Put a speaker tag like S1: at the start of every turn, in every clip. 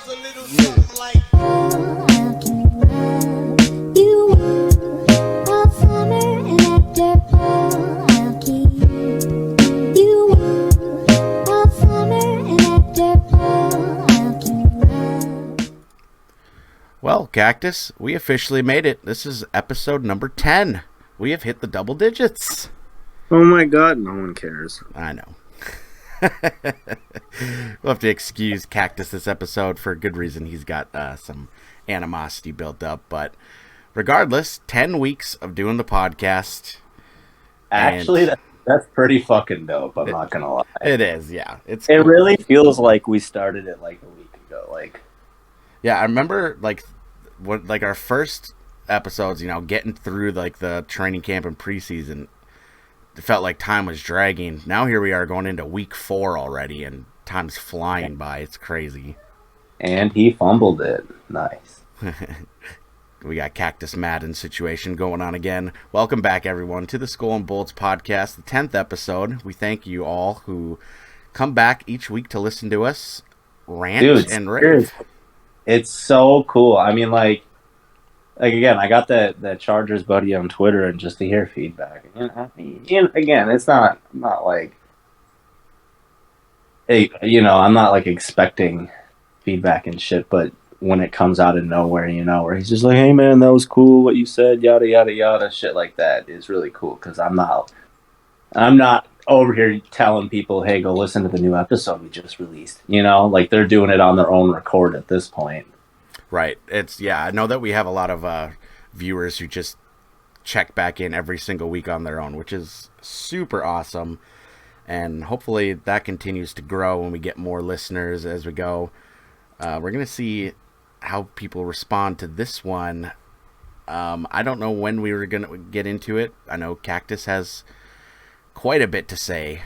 S1: goes a little something like.
S2: Well, Cactus, we officially made it. This is episode number 10. We have hit the double digits.
S3: Oh my god, no one cares.
S2: I know. We'll have to excuse Cactus this episode for a good reason. He's got some animosity built up. But regardless, 10 weeks of doing the podcast.
S4: Actually, that's pretty fucking dope. I'm not going to lie.
S2: It is, yeah.
S4: It really feels like we started it like a week ago.
S2: Yeah, I remember our first episodes, getting through the training camp and preseason. It felt like time was dragging. Now here we are going into week 4 already, and time's flying by. It's crazy.
S4: And he fumbled it. Nice.
S2: We got Cactus Madden situation going on again. Welcome back, everyone, to the SkolNBolts podcast, the 10th episode. We thank you all who come back each week to listen to us rant and rave.
S4: It's so cool. I mean, again, I got that Chargers buddy on Twitter, and just to hear feedback. Again, it's not like, hey, I'm not like expecting feedback and shit, but when it comes out of nowhere, where he's just like, hey man, that was cool what you said, yada yada yada, shit like that is really cool, because I'm not over here telling people, hey, go listen to the new episode we just released. They're doing it on their own record at this point.
S2: Right. I know that we have a lot of viewers who just check back in every single week on their own, which is super awesome. And hopefully that continues to grow when we get more listeners as we go. We're going to see how people respond to this one. I don't know when we were going to get into it. I know Cactus has quite a bit to say.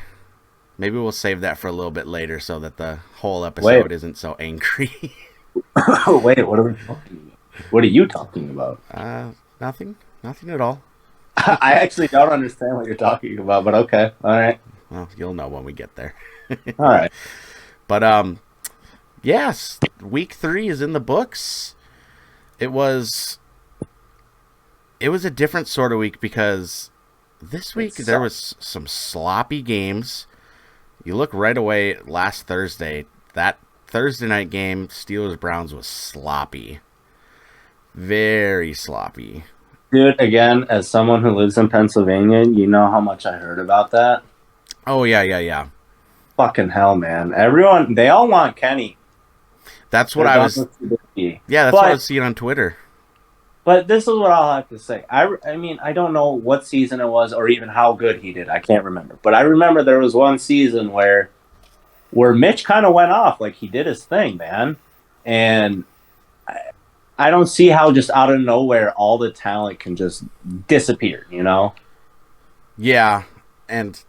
S2: Maybe we'll save that for a little bit later so that the whole episode isn't so angry.
S4: Wait, what are we talking about? What are you talking about?
S2: Nothing at all.
S4: I actually don't understand what you're talking about, but okay. All right.
S2: Well, you'll know when we get there.
S4: All right.
S2: But, yes, week 3 is in the books. It was a different sort of week because this week there was some sloppy games. You look right away last Thursday, that Thursday night game, Steelers-Browns, was sloppy. Very sloppy.
S4: Dude, again, as someone who lives in Pennsylvania, you know how much I heard about that?
S2: Oh, yeah.
S4: Fucking hell, man. Everyone, they all want Kenny.
S2: That's what I was... Yeah, that's what I was seeing on Twitter.
S4: But this is what I'll have to say. I mean, I don't know what season it was or even how good he did. I can't remember. But I remember there was one season where Mitch kind of went off. Like, he did his thing, man. And I don't see how just out of nowhere all the talent can just disappear,
S2: Yeah, and...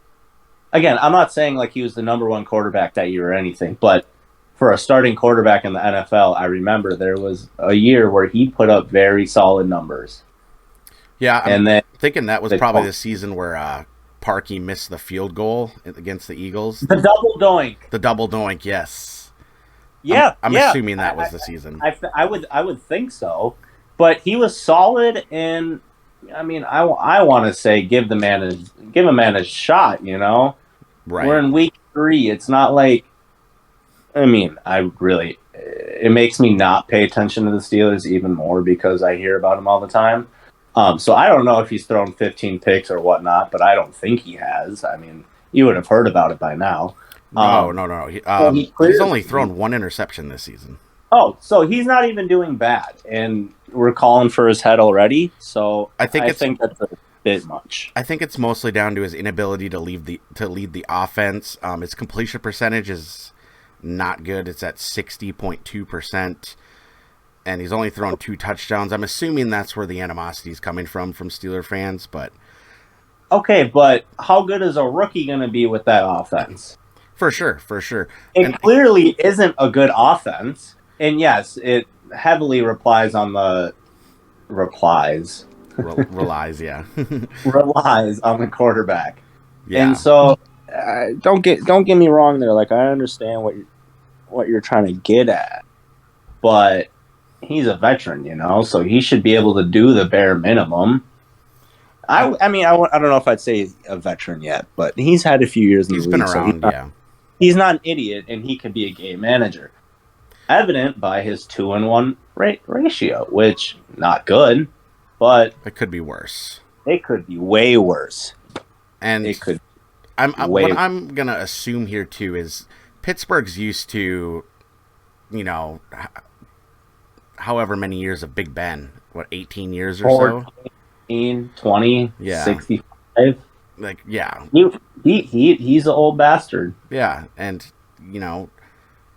S4: Again, I'm not saying like he was the number 1 quarterback that year or anything, but for a starting quarterback in the NFL, I remember there was a year where he put up very solid numbers.
S2: Yeah, I'm thinking that was probably the season where Parkey missed the field goal against the Eagles.
S4: The double doink.
S2: Yes.
S4: Yeah,
S2: I'm assuming that was the season.
S4: I would think so, but he was solid, and I mean, I want to say give a man a shot.
S2: Right.
S4: We're in week 3. It's not like. I mean, it makes me not pay attention to the Steelers even more because I hear about them all the time. So I don't know if he's thrown 15 picks or whatnot, but I don't think he has. I mean, you would have heard about it by now.
S2: No. He's only thrown 1 interception this season.
S4: Oh, so he's not even doing bad, and we're calling for his head already. So I think that's a bit much.
S2: I think it's mostly down to his inability to lead the offense. His completion percentage is not good. It's at 60.2%, and he's only thrown 2 touchdowns. I'm assuming that's where the animosity is coming from Steeler fans. But
S4: okay, but how good is a rookie going to be with that offense?
S2: For sure.
S4: It clearly isn't a good offense. And yes, it heavily relies on the relies,
S2: yeah.
S4: relies on the quarterback.
S2: Yeah.
S4: And so don't get me wrong there. Like, I understand what you're trying to get at. but he's a veteran, you know, so he should be able to do the bare minimum. I mean, I don't know if I'd say a veteran yet, but he's had a few years in the
S2: He's been
S4: league, so
S2: around, yeah.
S4: he's not an idiot, and he could be a game manager. Evident by his 2-1 ratio, which not good, but
S2: It could be worse.
S4: it could be way worse.
S2: And
S4: It could.
S2: what I'm gonna assume here too is Pittsburgh's used to, you know, however many years of Big Ben, what 18 years or so,
S4: 14, 20,
S2: Yeah.
S4: 65.
S2: like yeah,
S4: He's an old bastard.
S2: yeah, and you know,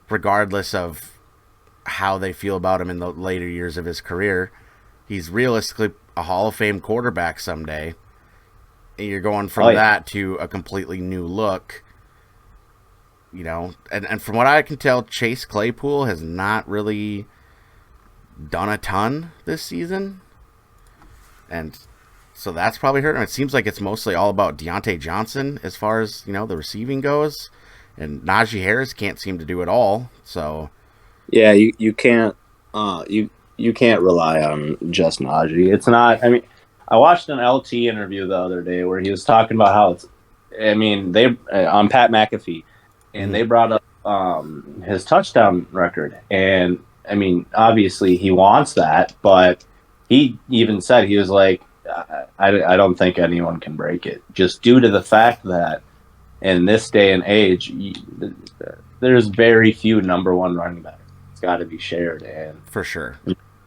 S2: regardless of how they feel about him in the later years of his career, he's realistically a Hall of Fame quarterback someday. And you're going from that to a completely new look, you know. And from what I can tell, Chase Claypool has not really done a ton this season. And so that's probably hurt him. It seems like it's mostly all about Deontay Johnson as far as, you know, the receiving goes. And Najee Harris can't seem to do it all. So
S3: Yeah, you can't you can't rely on just Najee.
S4: It's not. I mean, I watched an LT interview the other day where he was talking about how it's. I mean, they on Pat McAfee, and they brought up his touchdown record, and I mean, obviously he wants that, but he even said he was like, I don't think anyone can break it, just due to the fact that in this day and age, there's very few number one running backs. It's got to be shared, and
S2: for sure.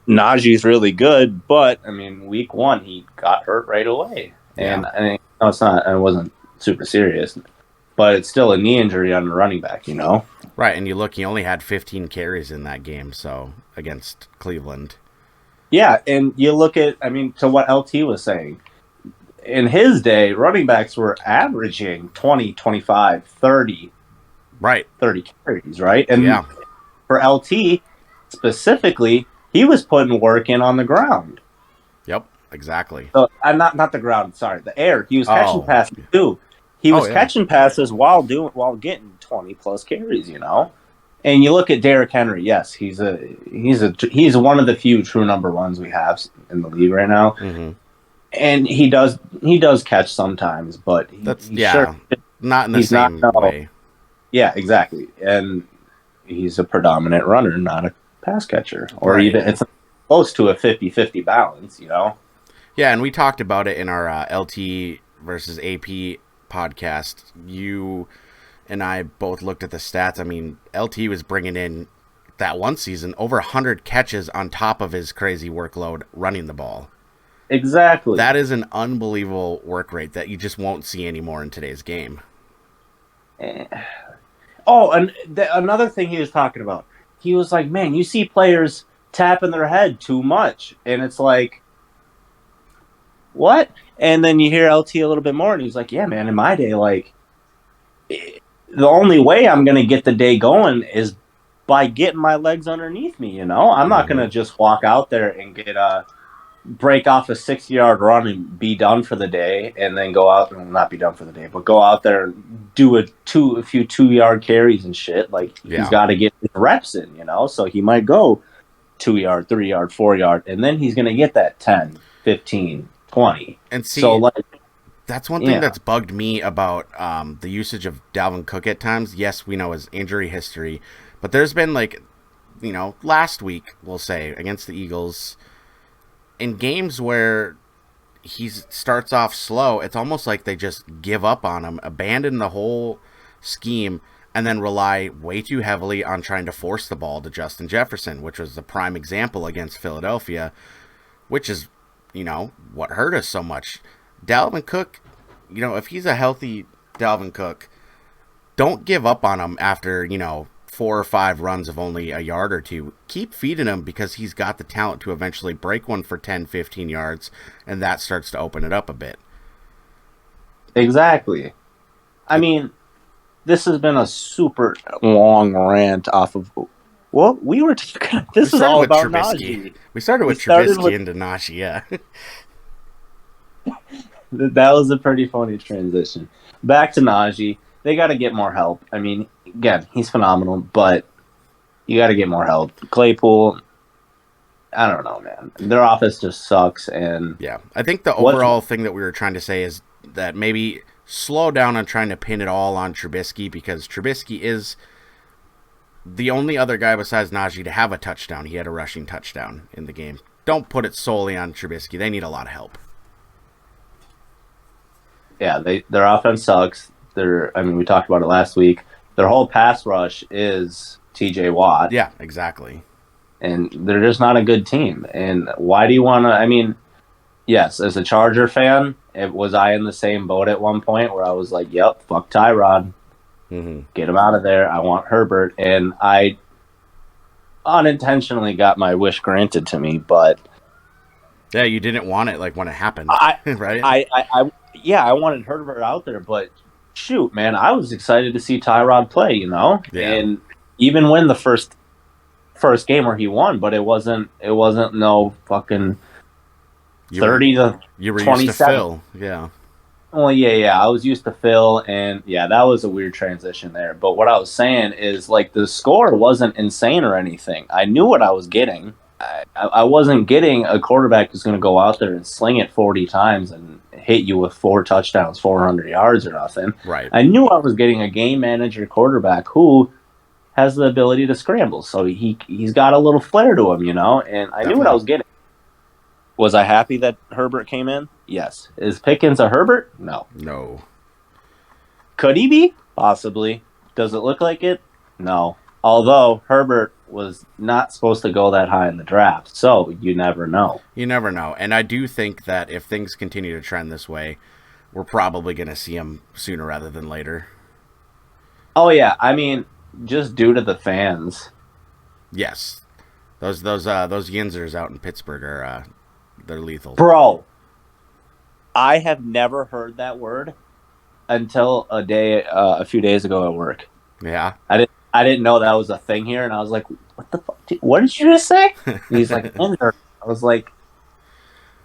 S3: Najee's really good, but
S4: I mean, week 1 he got hurt right away, and I mean, no, it's not. It wasn't super serious, but it's still a knee injury on the running back, you know.
S2: Right, and you look, he only had 15 carries in that game, so against Cleveland.
S4: Yeah, and you look at, I mean, to what LT was saying, in his day, running backs were averaging 20, 25, 30,
S2: Right.
S4: 30 carries, right? And for LT specifically, he was putting work in on the ground.
S2: Yep, exactly.
S4: So not the ground, sorry, the air. He was catching passes too. He was catching passes while getting 20 plus carries, you know. And you look at Derrick Henry. Yes, he's one of the few true number ones we have in the league right now.
S2: Mm-hmm.
S4: And he does catch sometimes, but
S2: not in the same way.
S4: Yeah, exactly. And he's a predominant runner, not a pass catcher, or even it's close to a 50-50 balance, you know.
S2: Yeah, and we talked about it in our LT versus AP podcast. You and I both looked at the stats. I mean, LT was bringing in that one season over 100 catches on top of his crazy workload running the ball.
S4: Exactly.
S2: That is an unbelievable work rate that you just won't see anymore in today's game.
S4: Oh, and another thing he was talking about, he was like, man, you see players tapping their head too much. And it's like, what? And then you hear LT a little bit more, and he's like, yeah, man, in my day, like, the only way I'm going to get the day going is by getting my legs underneath me, you know? I'm not going to just walk out there and break off a 60-yard run and be done for the day, and then go out and not be done for the day, but go out there and do a few 2-yard carries and shit. Like, he's got to get his reps in, you know? So he might go 2-yard, 3-yard, 4-yard, and then he's going to get that 10, 15, 20.
S2: And see,
S4: so, like,
S2: that's one thing that's bugged me about the usage of Dalvin Cook at times. Yes, we know his injury history, but there's been, like, you know, last week, we'll say, against the Eagles, in games where he starts off slow, it's almost like they just give up on him, abandon the whole scheme, and then rely way too heavily on trying to force the ball to Justin Jefferson, which was the prime example against Philadelphia, which is, you know, what hurt us so much. Dalvin Cook, you know, if he's a healthy Dalvin Cook, don't give up on him after, you know, 4 or 5 runs of only a yard or two. Keep feeding him, because he's got the talent to eventually break one for 10, 15 yards, and that starts to open it up a bit.
S4: Exactly. I mean, this has been a super long rant off of... Well, we were talking... This is all about Najee.
S2: We started with Trubisky into Najee, yeah.
S4: That was a pretty funny transition. Back to Najee. They got to get more help. I mean, again, he's phenomenal, but You got to get more help. Claypool, I don't know, man. Their offense just sucks. And
S2: Yeah, I think the overall thing that we were trying to say is that maybe slow down on trying to pin it all on Trubisky, because Trubisky is the only other guy besides Najee to have a touchdown. He had a rushing touchdown in the game. Don't put it solely on Trubisky. They need a lot of help.
S4: yeah, their offense sucks. We talked about it last week. Their whole pass rush is T.J. Watt.
S2: Yeah, exactly.
S4: And they're just not a good team. And why do you want to? I mean, yes, as a Charger fan, was I in the same boat at one point where I was like, "Yep, fuck Tyrod, get him out of there. I want Herbert," and I unintentionally got my wish granted to me. But
S2: yeah, you didn't want it like when it happened, right?
S4: I wanted Herbert out there, but shoot, man, I was excited to see Tyrod play, and even win the first game where he won, but it wasn't no fucking 30 to
S2: you were
S4: 27.
S2: used to Phil, yeah.
S4: Well, yeah, I was used to Phil, and yeah, that was a weird transition there. But what I was saying is, like, the score wasn't insane or anything. I knew what I was getting. I wasn't getting a quarterback who's going to go out there and sling it 40 times and hit you with 4 touchdowns, 400 yards or nothing.
S2: Right.
S4: I knew I was getting a game manager quarterback who has the ability to scramble. So he's got a little flair to him, and I knew what I was getting. Was I happy that Herbert came in? Yes. Is Pickens a Herbert? No.
S2: No.
S4: Could he be? Possibly. Does it look like it? No. Although Herbert was not supposed to go that high in the draft, so you never know.
S2: You never know. And I do think that if things continue to trend this way, we're probably going to see him sooner rather than later.
S4: Oh, yeah. I mean, just due to the fans.
S2: Yes. Those Yinzers out in Pittsburgh are they're lethal.
S4: Bro, I have never heard that word until a few days ago at work.
S2: Yeah.
S4: I didn't know that was a thing here, and I was like, "What the fuck? What did you just say?" And he's like, "Yinzer." I was like,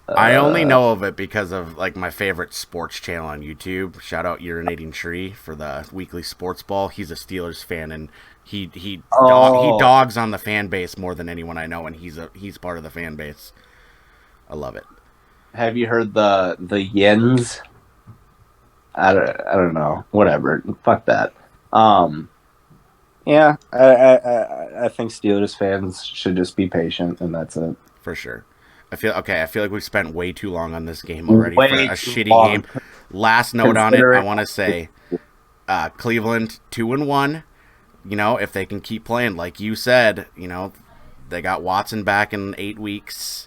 S2: I only know of it because of like my favorite sports channel on YouTube. Shout out Urinating Tree for the weekly sports ball. He's a Steelers fan, and he dogs on the fan base more than anyone I know, and he's part of the fan base. I love it.
S4: Have you heard the Yins? I don't know. Whatever. Fuck that. Yeah, I think Steelers fans should just be patient, and that's it.
S2: For sure. I feel like we've spent way too long on this game already for a shitty game. Last note on it, I want to say Cleveland 2-1. If they can keep playing like you said, they got Watson back in 8 weeks.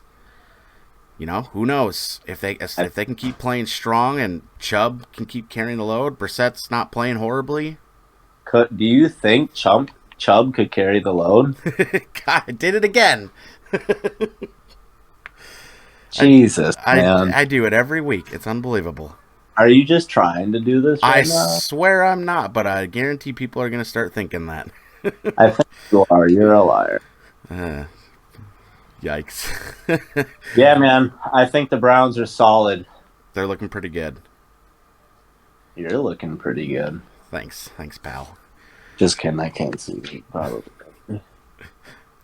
S2: Who knows if they can keep playing strong and Chubb can keep carrying the load. Brissett's not playing horribly.
S4: Do you think Chubb could carry the load?
S2: God, I did it again.
S4: Jesus, man.
S2: I do it every week. It's unbelievable.
S4: Are you just trying to do this right now?
S2: I swear I'm not, but I guarantee people are going to start thinking that.
S4: I think you are. You're a liar.
S2: Yikes.
S4: Yeah, man. I think the Browns are solid.
S2: They're looking pretty good.
S4: You're looking pretty good.
S2: Thanks, pal.
S4: Just kidding. I can't see you, probably.
S2: They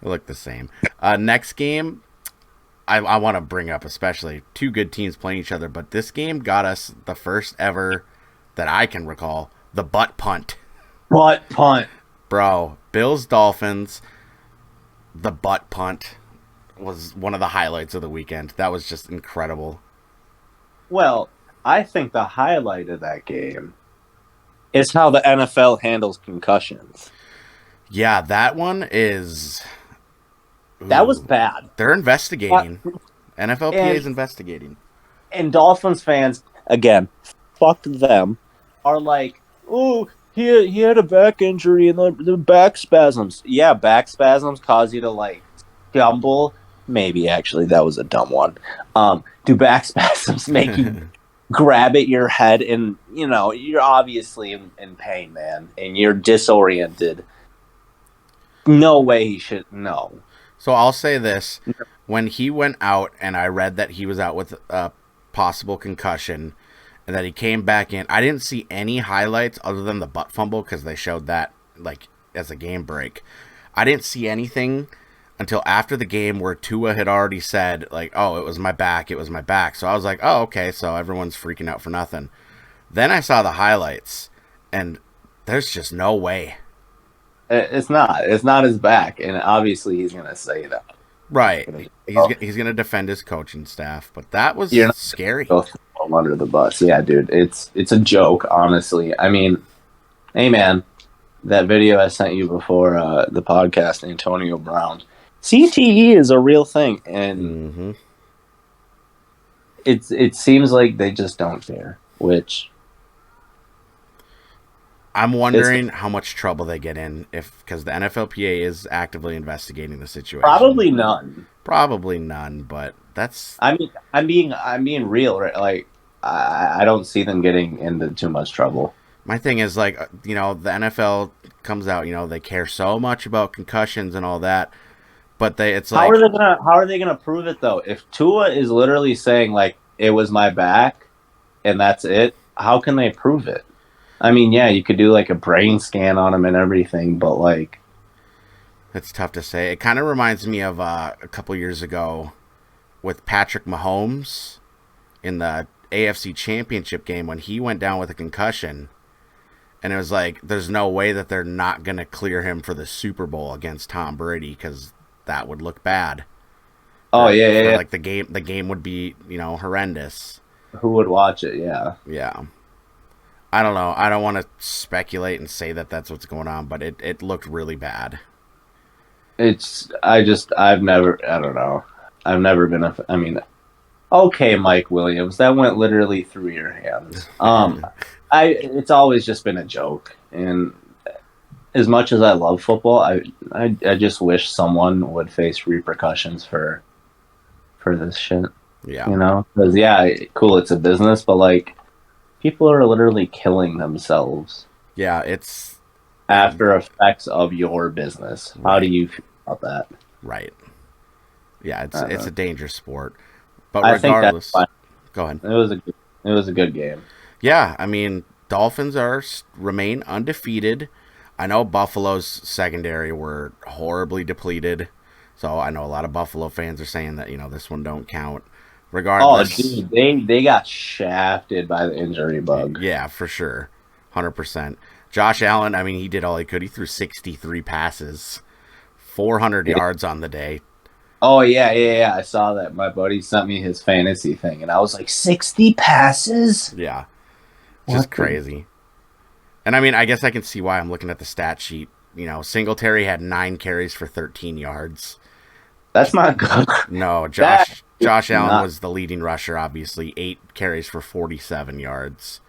S2: look the same. Next game, I want to bring up especially two good teams playing each other, but this game got us the first ever that I can recall, the butt punt.
S4: Butt punt.
S2: Bro, Bills-Dolphins, the butt punt was one of the highlights of the weekend. That was just incredible.
S4: Well, I think the highlight of that game is how the NFL handles concussions.
S2: Yeah, that one is... Ooh,
S4: that was bad.
S2: They're investigating. NFLPA is investigating.
S4: And Dolphins fans, again, fuck them, are like, oh, he had a back injury and the back spasms. Yeah, back spasms cause you to, like, stumble. Maybe, actually, that was a dumb one. Do back spasms make you grab at your head and, you're obviously in pain, man, and you're disoriented. No way he should, no.
S2: So I'll say this. When he went out and I read that he was out with a possible concussion and that he came back in, I didn't see any highlights other than the butt fumble because they showed that like as a game break. I didn't see anything until after the game where Tua had already said, like, oh, it was my back, it was my back. So I was like, oh, okay, so everyone's freaking out for nothing. Then I saw the highlights, and there's just no way.
S4: It's not. It's not his back, and obviously he's gonna say that.
S2: Right. He's gonna defend his coaching staff, but that was
S4: You're not
S2: scary.
S4: go throw him under the bus. Yeah, dude. It's a joke, honestly. I mean, hey man, that video I sent you before the podcast, Antonio Brown. CTE is a real thing, and it seems like they just don't care. Which
S2: I'm wondering how much trouble they get in because the NFLPA is actively investigating the situation.
S4: probably none.
S2: Probably none, but that's.
S4: I mean, I'm being real, right? Like, I don't see them getting into too much trouble.
S2: My thing is, like, the NFL comes out, they care so much about concussions and all that, but it's like,
S4: how are they gonna prove it though? If Tua is literally saying like it was my back and that's it, how can they prove it? I mean, yeah, you could do like a brain scan on him and everything, but like,
S2: it's tough to say. It kind of reminds me of a couple years ago with Patrick Mahomes in the AFC Championship game when he went down with a concussion. And it was like, there's no way that they're not going to clear him for the Super Bowl against Tom Brady because that would look bad.
S4: Oh, yeah.
S2: Like the game would be, horrendous.
S4: Who would watch it? Yeah.
S2: Yeah. I don't know. I don't want to speculate and say that that's what's going on, but it looked really bad.
S4: I've never been I mean, okay, Mike Williams, that went literally through your hands. It's always just been a joke, and as much as I love football, I just wish someone would face repercussions for this shit.
S2: Yeah.
S4: Because cool, it's a business, but like people are literally killing themselves.
S2: Yeah, it's
S4: after effects of your business. Right. How do you feel about that?
S2: Right. Yeah, it's a dangerous sport. But regardless, go ahead.
S4: It was a good game.
S2: Yeah, I mean, Dolphins remain undefeated. I know Buffalo's secondary were horribly depleted, so I know a lot of Buffalo fans are saying that this one don't count. Regardless,
S4: oh, dude, they got shafted by the injury bug.
S2: Yeah, for sure, 100%. Josh Allen, I mean, he did all he could. He threw 63 passes, 400 yards on the day.
S4: Oh, yeah. I saw that. My buddy sent me his fantasy thing, and I was like, 60 passes?
S2: Yeah. Just crazy. And I mean, I guess I can see why. I'm looking at the stat sheet. Singletary had 9 carries for 13 yards.
S4: That's not good.
S2: No, Josh Allen was the leading rusher, obviously. 8 carries for 47 yards.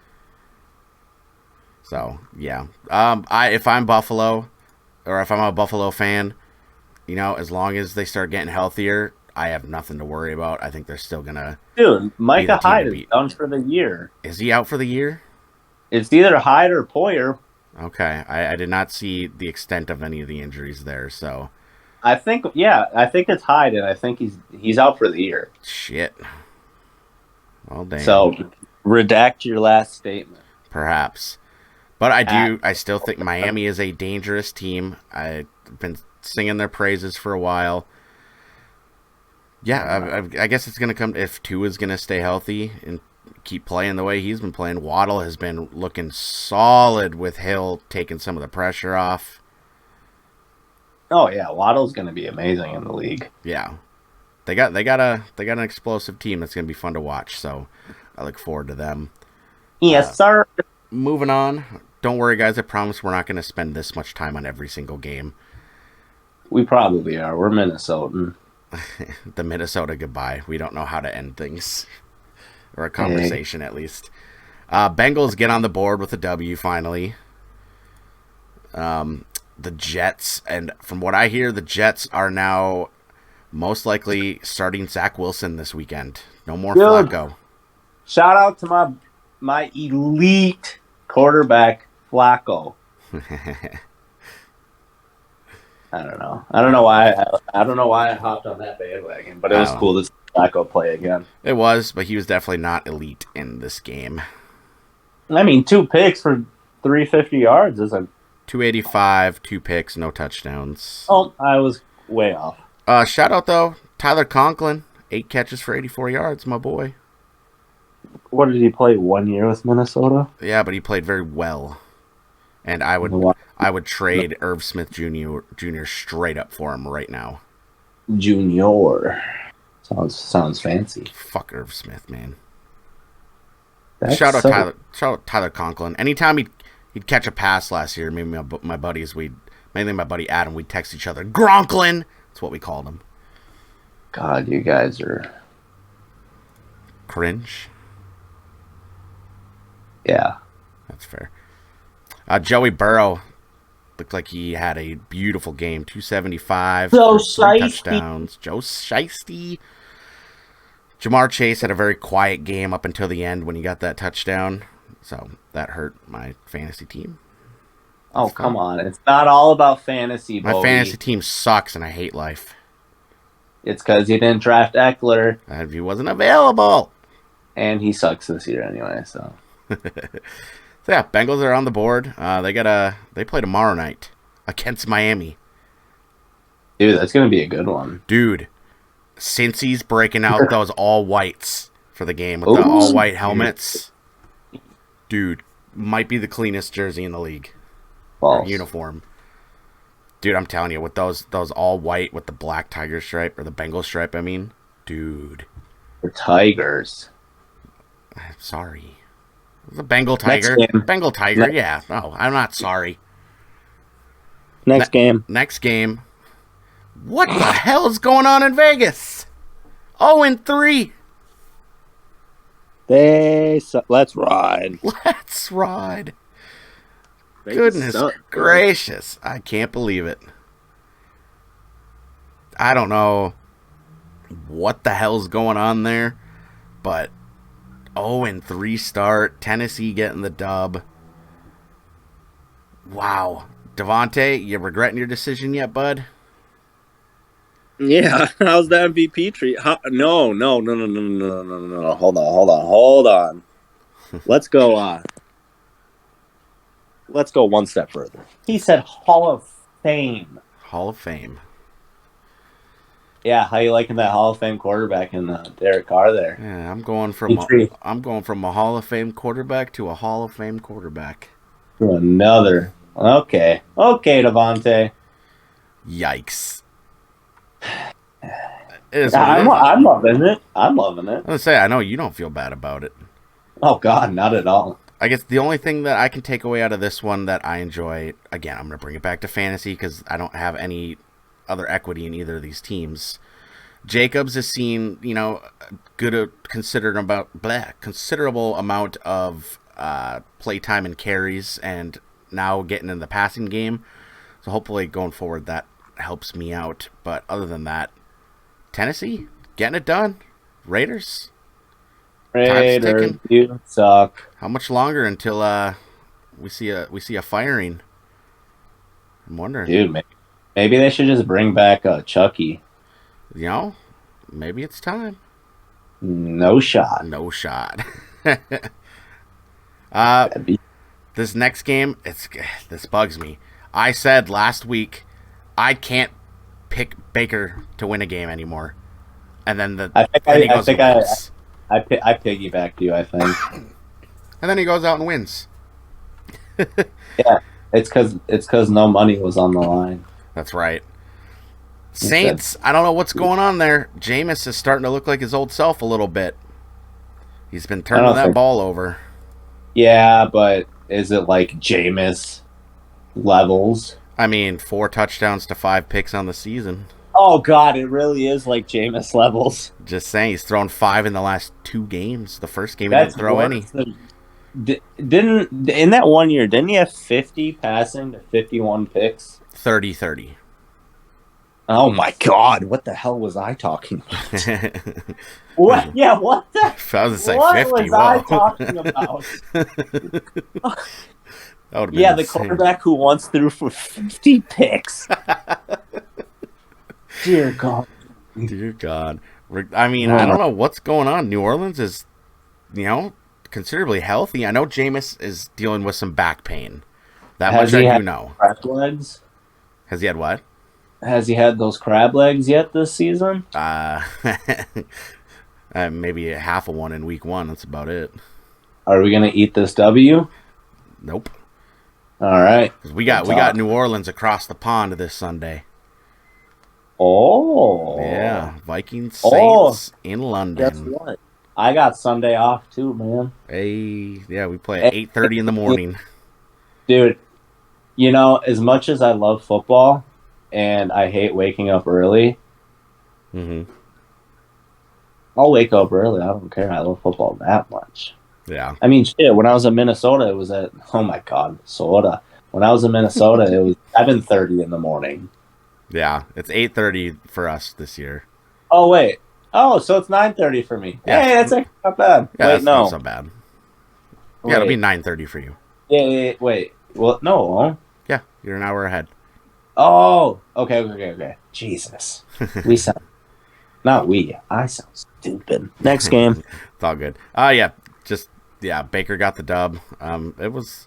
S2: So, yeah. If I'm Buffalo, or if I'm a Buffalo fan, as long as they start getting healthier, I have nothing to worry about. I think they're still going to...
S4: Dude, Micah Hyde is done for the year.
S2: Is he out for the year?
S4: It's either Hyde or Poyer.
S2: Okay. I did not see the extent of any of the injuries there, so...
S4: I think it's Hyde, and I think he's out for the year.
S2: Shit. Well, damn.
S4: So, redact your last statement.
S2: Perhaps. But I still think Miami is a dangerous team. I've been singing their praises for a while. Yeah, I guess it's going to come if Tua is going to stay healthy and keep playing the way he's been playing. Waddle has been looking solid with Hill taking some of the pressure off.
S4: Oh yeah, Waddle's going to be amazing in the league.
S2: Yeah, they got an explosive team that's going to be fun to watch. So I look forward to them.
S4: Yes, sir.
S2: Moving on. Don't worry, guys. I promise we're not going to spend this much time on every single game.
S4: We probably are. We're Minnesotan.
S2: The Minnesota goodbye. We don't know how to end things. Or a conversation, at least. Bengals get on the board with a W, finally. The Jets, and from what I hear, the Jets are now most likely starting Zach Wilson this weekend. No more Flacco.
S4: Shout out to my elite quarterback, Flacco. I don't know. I don't know why I hopped on that bandwagon, but it was cool to see Flacco play again.
S2: It was, but he was definitely not elite in this game.
S4: I mean, 2 picks for 350 yards is a
S2: 285, 2 picks, no touchdowns.
S4: Oh, I was way off.
S2: Shout out, though, Tyler Conklin. 8 catches for 84 yards, my boy.
S4: What did he play? 1 year with Minnesota?
S2: Yeah, but he played very well. And I would trade Irv Smith Jr. straight up for him right now.
S4: Junior. Sounds fancy.
S2: Fuck Irv Smith, man.
S4: Shout
S2: Shout out Tyler Conklin. Anytime he'd catch a pass last year, maybe my buddies, mainly my buddy Adam, we'd text each other, Gronklin! That's what we called him.
S4: God, you guys are...
S2: Cringe?
S4: Yeah.
S2: That's fair. Joey Burrow looked like he had a beautiful game. 275.
S4: So
S2: 3 touchdowns. Joe Shiesty. Jamar Chase had a very quiet game up until the end when he got that touchdown. So that hurt my fantasy team.
S4: Oh, come on. It's not all about fantasy,
S2: My
S4: Bodie.
S2: fantasy team sucks and I hate life.
S4: It's because you didn't draft Eckler.
S2: He wasn't available.
S4: And he sucks this year anyway, so...
S2: So yeah, Bengals are on the board. They play tomorrow night against Miami.
S4: Dude, that's gonna be a good one.
S2: Dude, Cincy's breaking out those all whites for the game with the all white helmets. Dude, might be the cleanest jersey in the league. Uniform. Dude, I'm telling you, with those all white with the black tiger stripe or the Bengal stripe, I mean, dude.
S4: The Tigers.
S2: Sorry. The Bengal Tiger. Bengal Tiger, yeah. No, I'm not sorry.
S4: Next game.
S2: Next game. What the hell is going on in Vegas? 0-3.
S4: Let's ride.
S2: Let's ride. Goodness gracious. I can't believe it. I don't know what the hell's going on there, but 0-3 start. Tennessee getting the dub. Wow. Devontae, you regretting your decision yet, bud?
S4: Yeah, how's the MVP treat? No. Hold on. Let's go. Let's go one step further. He said Hall of Fame.
S2: Hall of Fame.
S4: Yeah, how you liking that Hall of Fame quarterback in Derek Carr there?
S2: Yeah, I'm going from a Hall of Fame quarterback to a Hall of Fame quarterback.
S4: To another. Okay, Devontae.
S2: Yikes.
S4: I'm loving it. I'm loving it.
S2: I was gonna say, I know you don't feel bad about it.
S4: Oh God, not at all.
S2: I guess the only thing that I can take away out of this one that I enjoy, again, I'm going to bring it back to fantasy because I don't have any other equity in either of these teams. Jacobs has seen, considerable amount of play time and carries, and now getting in the passing game. So hopefully going forward that helps me out. But other than that, Tennessee getting it done. Raiders,
S4: you suck.
S2: how much longer until we see a firing? I'm wondering.
S4: Dude, maybe they should just bring back Chucky.
S2: Maybe it's time.
S4: No shot.
S2: This next game, this bugs me. I said last week I can't pick Baker to win a game anymore, and then I
S4: piggybacked you, I think.
S2: And then he goes out and wins.
S4: Yeah, it's because no money was on the line.
S2: That's right. Saints, I don't know what's going on there. Jameis is starting to look like his old self a little bit. He's been turning that ball over.
S4: Yeah, but is it like Jameis levels?
S2: I mean, 4 touchdowns to 5 picks on the season.
S4: Oh, God, it really is like Jameis levels.
S2: Just saying, he's thrown 5 in the last 2 games. The first game he didn't throw any.
S4: Didn't in that 1 year, didn't he have 50 passing to 51 picks?
S2: 30-30.
S4: Oh, my God. What the hell was I talking about? What? Yeah, what the?
S2: I was say
S4: what
S2: 50.
S4: Was I talking about? Yeah, the quarterback who once threw for 50 picks. Dear God.
S2: Dear God. I mean, I don't know what's going on. New Orleans is, considerably healthy. I know Jameis is dealing with some back pain. That
S4: Has
S2: much I
S4: he
S2: do
S4: had
S2: know.
S4: crab legs?
S2: Has he had what?
S4: Has he had those crab legs yet this season?
S2: Uh, maybe a half of one in week 1. That's about it.
S4: Are we gonna eat this W?
S2: Nope.
S4: All right.
S2: 'Cause we
S4: Good
S2: got
S4: talk.
S2: New Orleans across the pond this Sunday.
S4: Oh.
S2: Yeah, Vikings
S4: Oh.
S2: Saints in
S4: Guess
S2: London.
S4: what? I got Sunday off too, man.
S2: Hey, yeah, we play at
S4: Hey,
S2: 8:30 in the morning.
S4: dude, you know, as much as I love football and I hate waking up early,
S2: Hmm.
S4: I'll wake up early. I don't care. I love football that much.
S2: Yeah,
S4: I mean, shit, when I was in Minnesota, it was at, oh my God, Minnesota. When I was in Minnesota, it was 7:30 in the morning.
S2: yeah. It's 8:30 for us this year.
S4: Oh, wait. Oh, so it's 9:30 for me.
S2: Yeah,
S4: Hey, that's actually not bad.
S2: yeah.
S4: Wait,
S2: That's not
S4: no.
S2: so bad. Yeah, it'll be
S4: Wait.
S2: 9:30 for you.
S4: Yeah, wait. Well, no.
S2: Yeah, you're an hour ahead.
S4: Oh, okay. Jesus. We sound, not we. I sound stupid. Next game.
S2: It's all good. Yeah. Baker got the dub. It was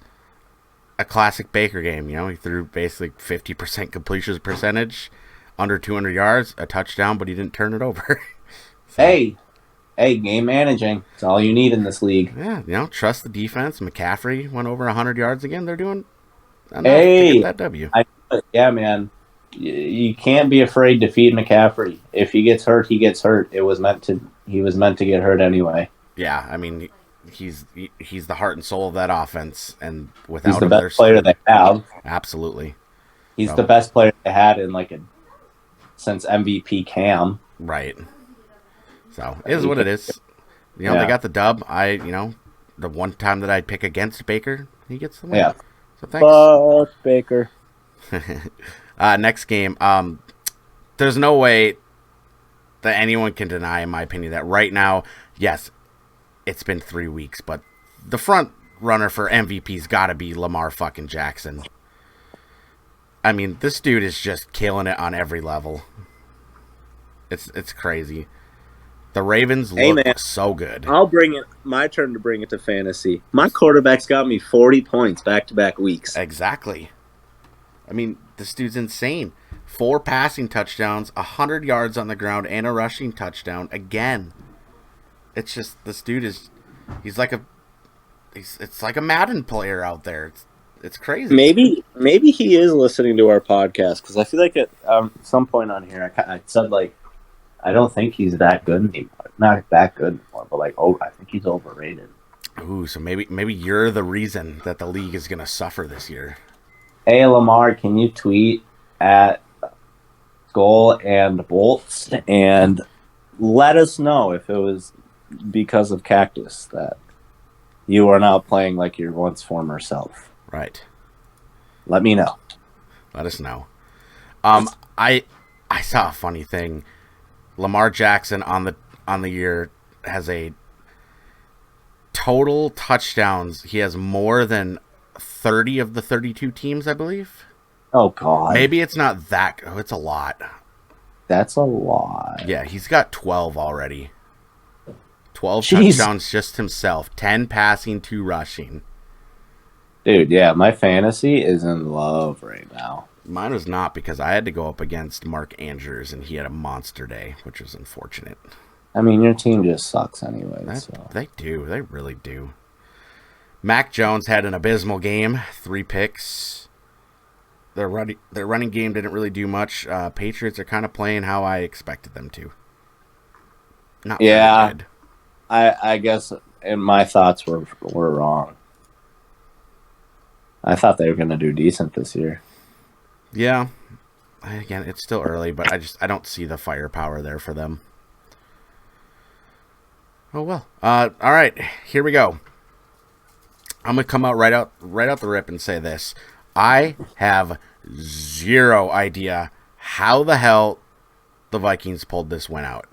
S2: a classic Baker game. You know, he threw basically 50% completion percentage, under 200 yards, a touchdown, but he didn't turn it over. So,
S4: Hey, game managing. It's all you need in this league.
S2: yeah, you know, trust the defense. McCaffrey went over 100 yards again. They're doing enough to
S4: Hey,
S2: get that W.
S4: yeah, man. You can't be afraid to feed McCaffrey. If he gets hurt, he gets hurt. He was meant to get hurt anyway.
S2: Yeah, I mean, he's the heart and soul of that offense, and without
S4: He's the
S2: him,
S4: best player they have.
S2: absolutely.
S4: He's
S2: So,
S4: the best player they had in since MVP Cam.
S2: right. So it is what it is. You know,
S4: Yeah.
S2: they got the dub. The one time that I'd pick against Baker, he gets the win.
S4: Yeah.
S2: So thanks.
S4: Fuck Baker.
S2: Next game. There's no way that anyone can deny, in my opinion, that right now, yes, it's been 3 weeks, but the front runner for MVP's got to be Lamar fucking Jackson. I mean, this dude is just killing it on every level. It's crazy. The Ravens look so good.
S4: I'll bring it. My turn to bring it to fantasy. My quarterback's got me 40 points back-to-back weeks.
S2: Exactly. I mean, this dude's insane. 4 passing touchdowns, 100 yards on the ground, and a rushing touchdown again. It's just, this dude is, it's like a Madden player out there. It's crazy.
S4: Maybe he is listening to our podcast, because I feel like at some point on here I said I don't think he's that good anymore. Not that good anymore, but I think he's overrated.
S2: Ooh, so maybe you're the reason that the league is gonna suffer this year.
S4: Hey Lamar, can you tweet at SkolNBolts and let us know if it was because of Cactus that you are now playing like your once former self.
S2: Right.
S4: Let me know.
S2: Let us know. I saw a funny thing. Lamar Jackson on the year has a total touchdowns. He has more than 30 of the 32 teams, I believe.
S4: Oh God.
S2: Maybe it's not that. Oh, it's a lot.
S4: That's a lot.
S2: Yeah, he's got 12 already. 12
S4: Jeez.
S2: touchdowns just himself. 10 passing, 2 rushing.
S4: Dude, yeah, my fantasy is in love right now.
S2: Mine was not, because I had to go up against Mark Andrews, and he had a monster day, which was unfortunate.
S4: I mean, your team just sucks anyway. So.
S2: They do. They really do. Mac Jones had an abysmal game. 3 picks. Their running game didn't really do much. Patriots are kind of playing how I expected them to. Not
S4: Yeah.
S2: really good.
S4: I guess and my thoughts were wrong. I thought they were going to do decent this year.
S2: Yeah. Again, it's still early, but I don't see the firepower there for them. Oh well. All right, here we go. I'm gonna come out right out the rip and say this. I have zero idea how the hell the Vikings pulled this win out.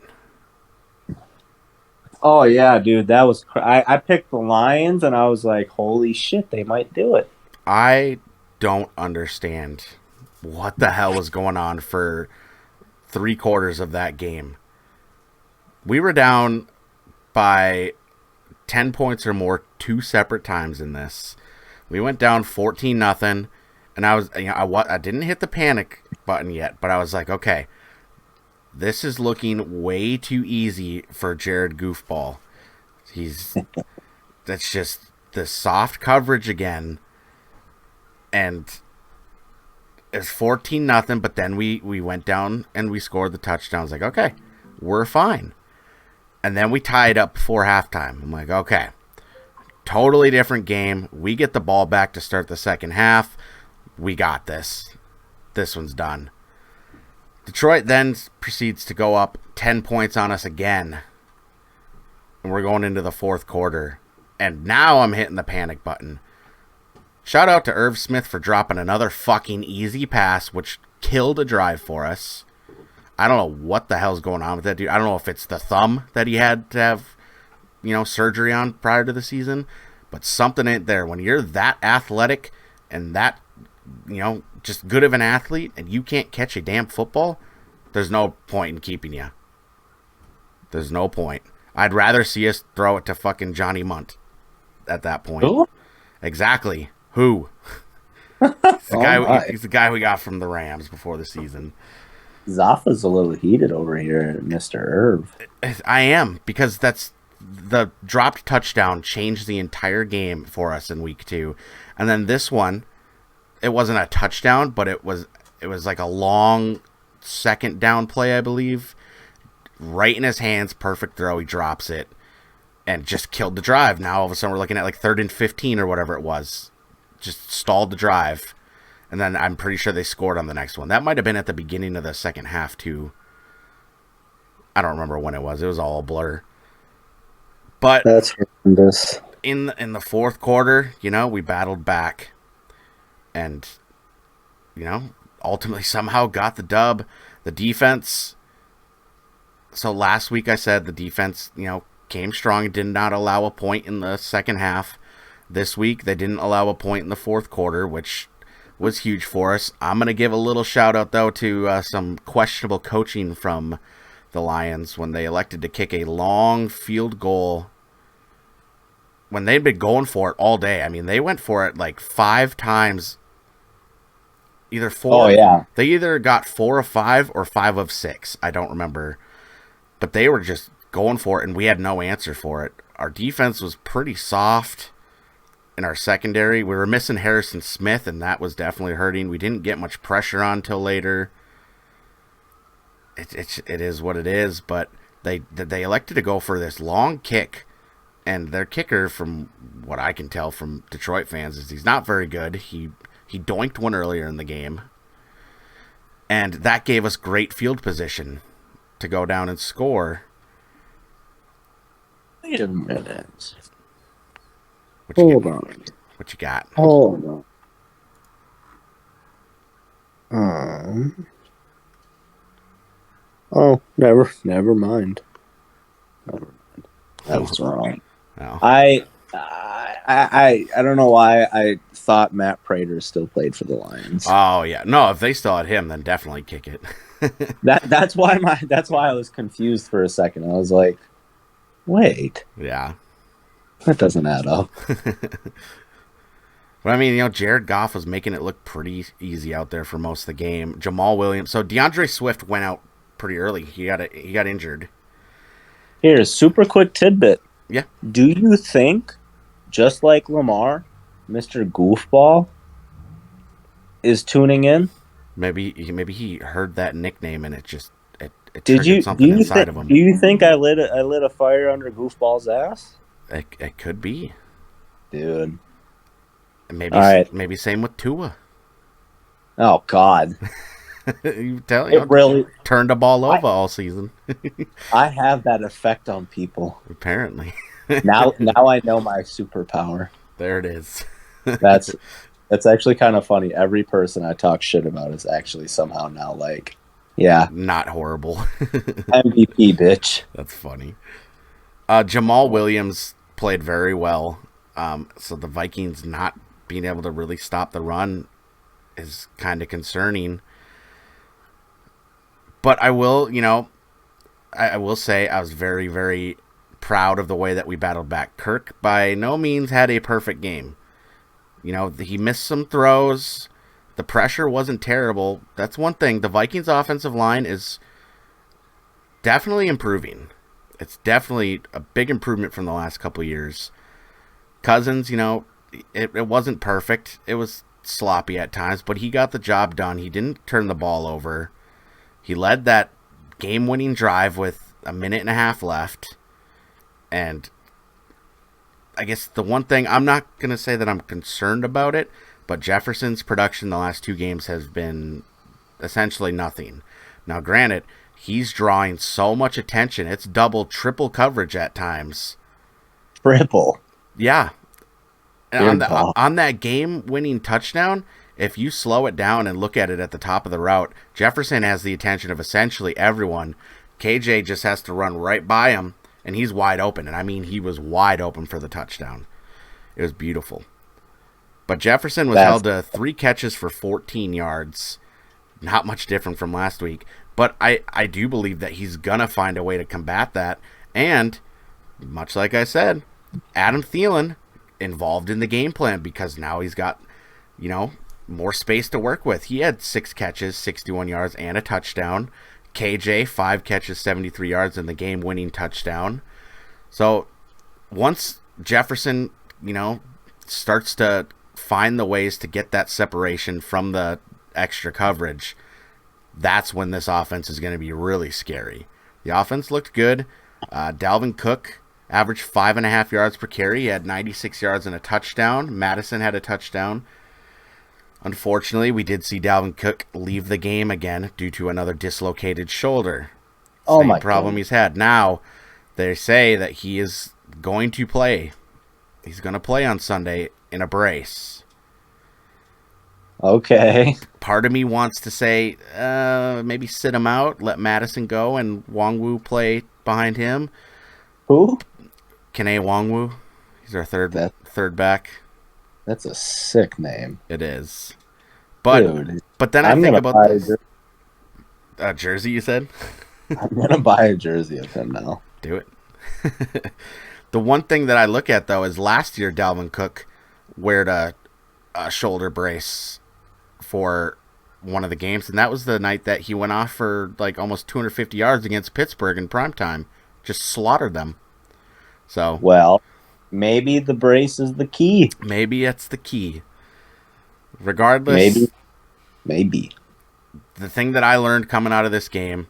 S4: Oh yeah, dude, that was. I picked the Lions, and I was like, "Holy shit, they might do it."
S2: I don't understand what the hell was going on for 3/4 of that game. We were down by 10 points or more 2 separate times in this. We went down 14-0, and I didn't hit the panic button yet, but I was like, okay, this is looking way too easy for Jared Goofball. That's just the soft coverage again, and it's 14-0. But then we went down and we scored the touchdown. I was like, okay, we're fine. And then we tied up before halftime. I'm like, okay, totally different game. We get the ball back to start the second half. We got this. This one's done. Detroit then proceeds to go up 10 points on us again. And we're going into the fourth quarter. And now I'm hitting the panic button. Shout out to Irv Smith for dropping another fucking easy pass, which killed a drive for us. I don't know what the hell's going on with that dude. I don't know if it's the thumb that he had to have, surgery on prior to the season. But something ain't there. When you're that athletic and that, just good of an athlete and you can't catch a damn football, there's no point in keeping you. There's no point. I'd rather see us throw it to fucking Johnny Munt at that point.
S3: Who?
S2: Exactly. Who? He's the guy we got from the Rams before the season.
S4: Zaffa's a little heated over here, Mr. Irv.
S2: I am, because that's the dropped touchdown changed the entire game for us in week 2. And then this one, it wasn't a touchdown, but it was like a long second down play, I believe. Right in his hands, perfect throw, he drops it, and just killed the drive. Now all of a sudden we're looking at like 3rd and 15 or whatever it was. Just stalled the drive. And then I'm pretty sure they scored on the next one. That might have been at the beginning of the second half, too. I don't remember when it was. It was all a blur. But
S4: that's horrendous.
S2: In the fourth quarter, we battled back. And, ultimately somehow got the dub. The defense. So last week I said the defense, came strong and did not allow a point in the second half. This week they didn't allow a point in the fourth quarter, which was huge for us. I'm going to give a little shout out, though, to some questionable coaching from the Lions when they elected to kick a long field goal when they'd been going for it all day. I mean, they went for it like 5 times. Either 4.
S4: Oh, yeah.
S2: They either got 4 of 5 or 5 of 6. I don't remember. But they were just going for it, and we had no answer for it. Our defense was pretty soft. In our secondary, we were missing Harrison Smith, and that was definitely hurting. We didn't get much pressure on till later. It is what it is, but they elected to go for this long kick, and their kicker, from what I can tell from Detroit fans, is he's not very good. He doinked one earlier in the game, and that gave us great field position to go down and score.
S4: Wait a minute.
S2: Hold on. What you got?
S4: Hold on. Oh, never mind. That was wrong.
S2: No.
S4: I don't know why I thought Matt Prater still played for the Lions.
S2: Oh yeah, no. If they still had him, then definitely kick it.
S4: That's why I was confused for a second. I was like, wait.
S2: Yeah.
S4: That doesn't add up.
S2: But I mean, Jared Goff was making it look pretty easy out there for most of the game. Jamal Williams. So DeAndre Swift went out pretty early. He got injured.
S4: Here's a super quick tidbit.
S2: Yeah.
S4: Do you think, just like Lamar, Mr. Goofball is tuning in?
S2: Maybe he heard that nickname and it
S4: Did you
S2: something inside of him.
S4: Do you think I lit a fire under Goofball's ass?
S2: It could be,
S4: dude.
S2: Maybe same with Tua.
S4: Oh God.
S2: You
S4: really
S2: turned the ball over all season.
S4: I have that effect on people.
S2: Apparently.
S4: now I know my superpower.
S2: There it is.
S4: That's actually kind of funny. Every person I talk shit about is actually somehow now like, yeah,
S2: not horrible.
S4: MVP, bitch.
S2: That's funny. Jamal Williams played very well. So the Vikings not being able to really stop the run is kind of concerning. But I will say I was very, very proud of the way that we battled back. Kirk by no means had a perfect game. You know, he missed some throws. The pressure wasn't terrible. That's one thing. The Vikings offensive line is definitely improving. It's definitely a big improvement from the last couple of years. Cousins, you know, it wasn't perfect. It was sloppy at times, but he got the job done. He didn't turn the ball over. He led that game-winning drive with a minute and a half left. And I guess the one thing, I'm not going to say that I'm concerned about it, but Jefferson's production the last 2 games has been essentially nothing. Now, granted, he's drawing so much attention. It's double, triple coverage at times.
S4: Triple.
S2: Yeah.
S4: Good
S2: And
S4: call.
S2: on that game-winning touchdown, if you slow it down and look at it at the top of the route, Jefferson has the attention of essentially everyone. KJ just has to run right by him, and he's wide open. And I mean, he was wide open for the touchdown. It was beautiful. But Jefferson was held to 3 catches for 14 yards. Not much different from last week. But I do believe that he's going to find a way to combat that. And, much like I said, Adam Thielen involved in the game plan because now he's got, you know, more space to work with. He had 6 catches, 61 yards, and a touchdown. KJ, 5 catches, 73 yards, and the game-winning touchdown. So once Jefferson, you know, starts to find the ways to get that separation from the extra coverage, that's when this offense is going to be really scary. The offense looked good. Dalvin Cook averaged 5.5 yards per carry. He had 96 yards and a touchdown. Madison had a touchdown. Unfortunately, we did see Dalvin Cook leave the game again due to another dislocated shoulder.
S4: Oh
S2: Same
S4: my
S2: problem
S4: God.
S2: he's had. Now, they say that he is going to play. He's going to play on Sunday in a brace.
S4: Okay.
S2: Part of me wants to say maybe sit him out, let Madison go, and Wongwu play behind him.
S4: Who?
S2: Kene Wongwu. He's our third back.
S4: That's a sick name.
S2: It is. But
S4: Dude,
S2: but then I
S4: I'm
S2: think
S4: gonna
S2: about
S4: buy
S2: this. Jersey, you said?
S4: I'm gonna buy a jersey of him now.
S2: Do it. The one thing that I look at, though, is last year Dalvin Cook wore a shoulder brace for one of the games, and that was the night that he went off for like almost 250 yards against Pittsburgh in primetime. Just slaughtered them. So
S4: Well, maybe the brace is the key.
S2: maybe it's the key. Regardless,
S4: Maybe.
S2: the thing that I learned coming out of this game,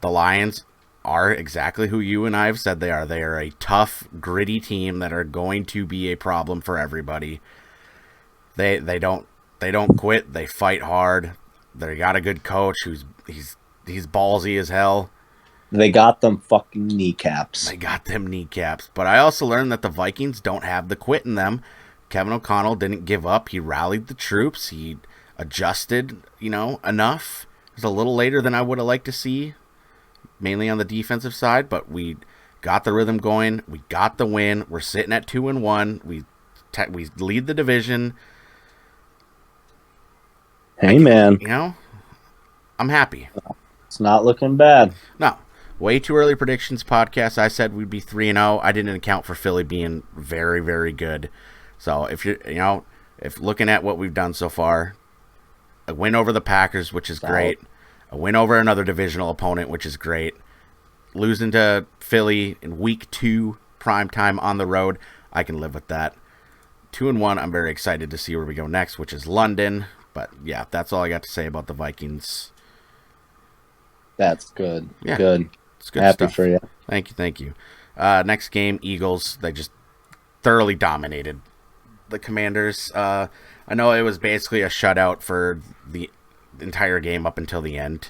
S2: the Lions are exactly who you and I have said they are. They are a tough, gritty team that are going to be a problem for everybody. They don't quit. They fight hard. They got a good coach he's ballsy as hell.
S4: They got them fucking kneecaps.
S2: They got them kneecaps. But I also learned that the Vikings don't have the quit in them. Kevin O'Connell didn't give up. He rallied the troops. He adjusted, enough. It was a little later than I would have liked to see, mainly on the defensive side, but we got the rhythm going. We got the win. We're sitting at 2-1. We lead the division.
S4: Hey, man.
S2: I'm happy.
S4: It's not looking bad.
S2: No. Way too early predictions podcast. I said we'd be 3-0. I didn't account for Philly being very, very good. So if you're, if looking at what we've done so far, a win over the Packers, which is great, a win over another divisional opponent, which is great, losing to Philly in week 2, primetime on the road, I can live with that. 2-1. I'm very excited to see where we go next, which is London. But yeah, that's all I got to say about the Vikings.
S4: That's good.
S2: Yeah.
S4: Good.
S2: It's good
S4: Happy
S2: stuff.
S4: for you.
S2: Thank you. Next game, Eagles. They just thoroughly dominated the Commanders. I know it was basically a shutout for the entire game up until the end.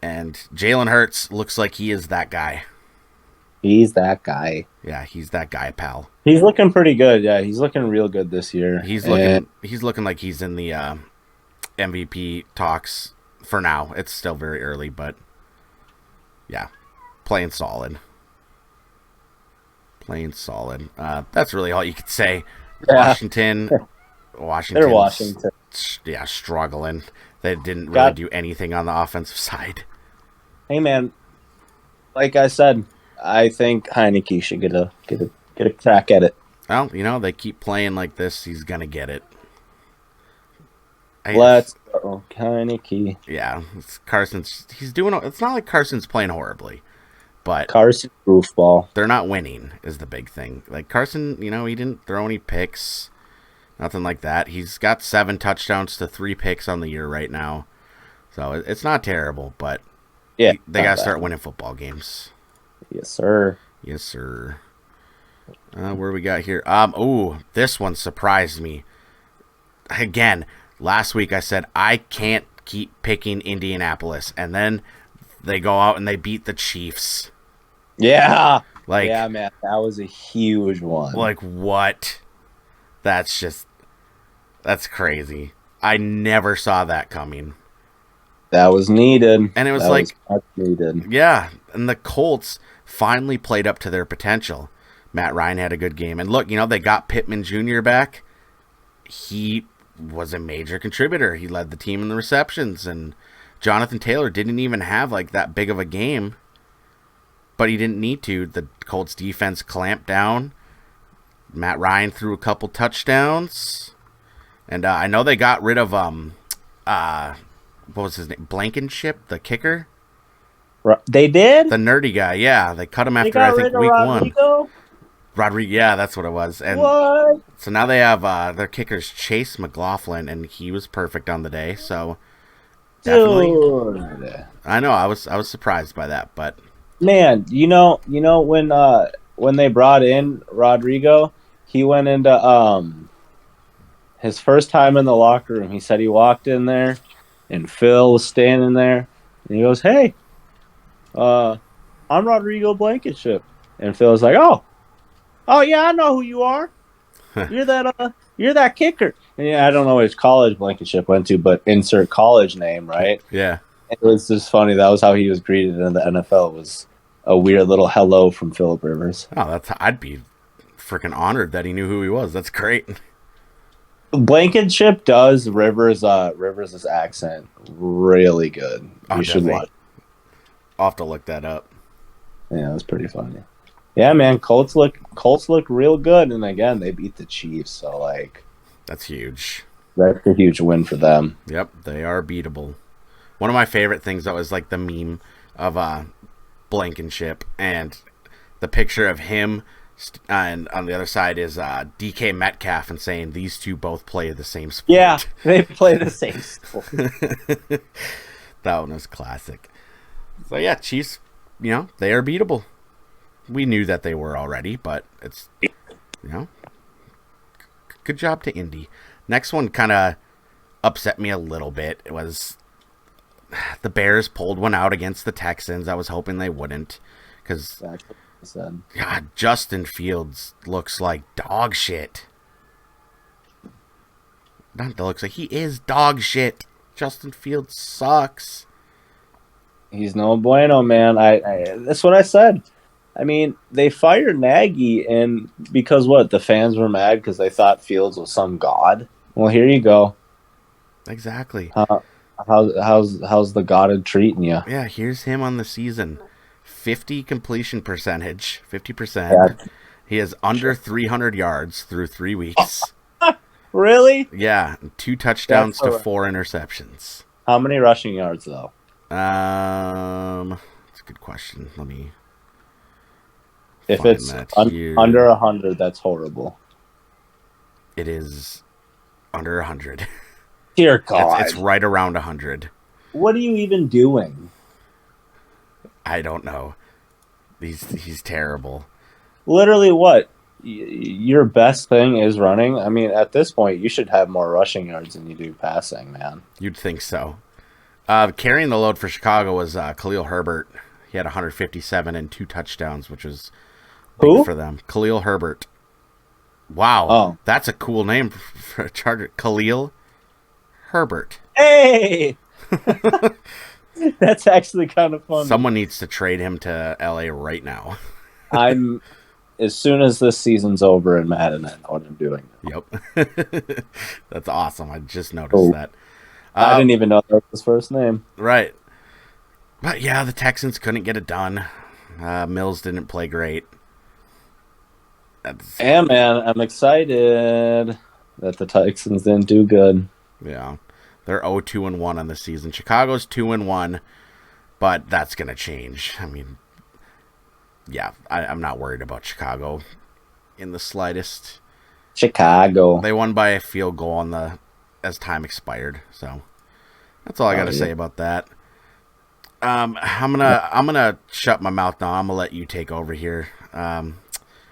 S2: And Jalen Hurts looks like he is that guy.
S4: He's that guy.
S2: Yeah, he's that guy, pal.
S4: He's looking pretty good. Yeah, he's looking real good this year.
S2: He's looking like he's in the MVP talks for now. It's still very early, but yeah, playing solid. That's really all you could say.
S4: Yeah.
S2: Washington.
S4: They're Washington.
S2: Yeah, struggling. They didn't really do anything on the offensive side.
S4: Hey, man. Like I said, I think Heineke should get a crack at it.
S2: Well, they keep playing like this. He's gonna get it.
S4: Let's go, Heineke.
S2: Yeah, Carson's. He's doing. It's not like Carson's playing horribly, but
S4: Carson goofball.
S2: they're not winning. Is the big thing. Like Carson, he didn't throw any picks, nothing like that. He's got 7 touchdowns to 3 picks on the year right now, so it's not terrible. But
S4: Yeah,
S2: they gotta start winning football games.
S4: Yes, sir.
S2: Yes, sir. Where we got here? This one surprised me. Again, last week I said I can't keep picking Indianapolis, and then they go out and they beat the Chiefs.
S4: Yeah.
S2: Like,
S4: yeah, man, that was a huge one.
S2: Like, what? That's crazy. I never saw that coming.
S4: That was needed.
S2: And it was
S4: needed.
S2: Yeah, and the Colts finally played up to their potential. Matt Ryan had a good game. And look, they got Pittman Jr. back. He was a major contributor. He led the team in the receptions. And Jonathan Taylor didn't even have that big of a game. But he didn't need to. The Colts defense clamped down. Matt Ryan threw a couple touchdowns. And I know they got rid of, what was his name? Blankenship, the kicker?
S4: They did?
S2: The nerdy guy, yeah. They cut him after, I think, week 1. Rodriguez, yeah, that's what it was. And
S4: what?
S2: So now they have their kickers Chase McLaughlin, and he was perfect on the day. So definitely,
S4: dude.
S2: I know I was surprised by that, but
S4: man, when they brought in Rodrigo, he went into his first time in the locker room. He said he walked in there, and Phil was standing there, and he goes, "Hey, I'm Rodrigo Blankenship," and Phil was like, Oh yeah, I know who you are. You're that kicker. And I don't know which college Blankenship went to, but insert college name, right?
S2: Yeah.
S4: It was just funny. That was how he was greeted in the NFL. It was a weird little hello from Phillip Rivers.
S2: Oh, I'd be freaking honored that he knew who he was. That's great.
S4: Blankenship does Rivers' accent really good. You should watch.
S2: I'll have to look that up.
S4: Yeah, it was pretty funny. Yeah, man, Colts look real good, and again, they beat the Chiefs, so
S2: that's huge.
S4: That's a huge win for them.
S2: Yep, they are beatable. One of my favorite things though is the meme of Blankenship and the picture of him, and on the other side is DK Metcalf, and saying these two both play the same sport.
S4: Yeah, they play the same sport.
S2: That one was classic. So yeah, Chiefs, they are beatable. We knew that they were already, but it's, good job to Indy. Next one kind of upset me a little bit. It was the Bears pulled one out against the Texans. I was hoping they wouldn't, because God, Justin Fields looks like dog shit. Not looks like, he is dog shit. Justin Fields sucks.
S4: He's no bueno, man. I that's what I said. I mean, they fired Nagy, and because the fans were mad because they thought Fields was some god. Well, here you go.
S2: Exactly.
S4: How's the god treating you?
S2: Yeah, here's him on the season. 50 completion percentage, 50%.
S4: Yeah.
S2: He has under 300 yards through 3 weeks.
S4: Really?
S2: Yeah, 2 touchdowns to 4 interceptions.
S4: How many rushing yards though?
S2: That's a good question. Let me.
S4: If it's under 100, that's horrible.
S2: It is under 100.
S4: Dear God.
S2: It's right around 100.
S4: What are you even doing?
S2: I don't know. He's terrible.
S4: Literally what? Your best thing is running? I mean, at this point, you should have more rushing yards than you do passing, man.
S2: You'd think so. Carrying the load for Chicago was Khalil Herbert. He had 157 and 2 touchdowns, which was big for them. Khalil Herbert. Wow. That's a cool name for a Charger. Khalil Herbert.
S4: Hey! That's actually kind of fun.
S2: Someone needs to trade him to LA right now.
S4: As soon as this season's over in Madden, I know what I'm doing.
S2: Yep. That's awesome. I just noticed that.
S4: I didn't even know that was his first name.
S2: Right. But yeah, the Texans couldn't get it done. Mills didn't play great.
S4: Yeah, man, I'm excited that the Texans didn't do good.
S2: Yeah, they're 0-2-1 on the season. Chicago's 2-1, but that's gonna change. I mean, yeah, I'm not worried about Chicago in the slightest.
S4: Chicago.
S2: They won by a field goal on the as time expired. So that's all I got to say about that. I'm gonna shut my mouth now. I'm gonna let you take over here.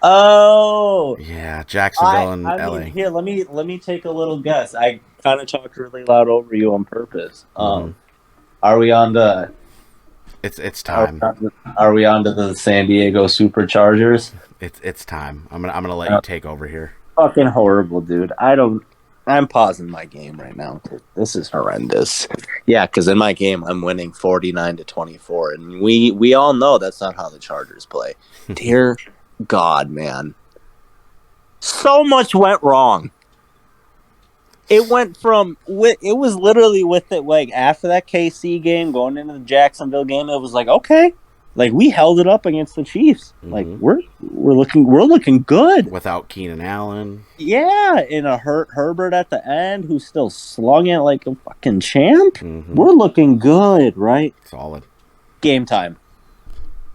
S4: Oh,
S2: Yeah, Jacksonville and
S4: I mean,
S2: LA.
S4: here, let me take a little guess. I kind of talked really loud over you on purpose. Are we on to
S2: It's
S4: are,
S2: time.
S4: are we on to the San Diego Superchargers?
S2: It's time. I'm gonna let you take over here.
S4: Fucking horrible, dude. I'm pausing my game right now. This is horrendous. Yeah, because in my game I'm winning 49-24, and we all know that's not how the Chargers play. Dear God, man, so much went wrong. It went from it was literally with it like after that KC game going into the Jacksonville game. It was like okay, like we held it up against the Chiefs. Like we're looking good.
S2: Without Keenan Allen.
S4: Yeah, in a Herbert at the end who's still slung it like a fucking champ. We're looking good, right?
S2: Solid.
S4: Game time.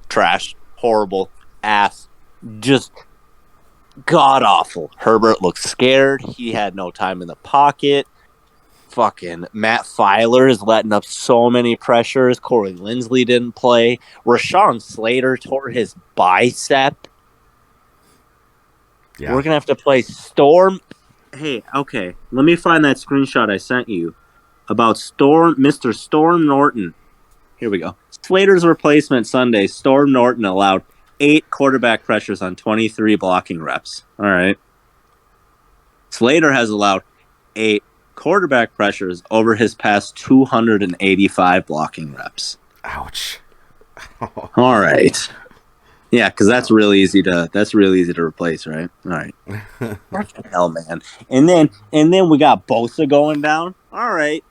S4: Trash. Horrible. Ass. Just god awful. Herbert looked scared. He had no time in the pocket. Fucking Matt Filer is letting up so many pressures. Corey Linsley didn't play. Rashawn Slater tore his bicep. Yeah. We're going to have to play Storm. Hey, okay. Let me find that screenshot I sent you about Mr. Storm Norton. Here we go. Slater's replacement Sunday. Storm Norton allowed 8 quarterback pressures on 23 blocking reps. All right. Slater has allowed 8 quarterback pressures over his past 285 blocking reps.
S2: Ouch.
S4: All right. Yeah, because that's really easy to replace, right? All right. Hell, man. And then we got Bosa going down. All right.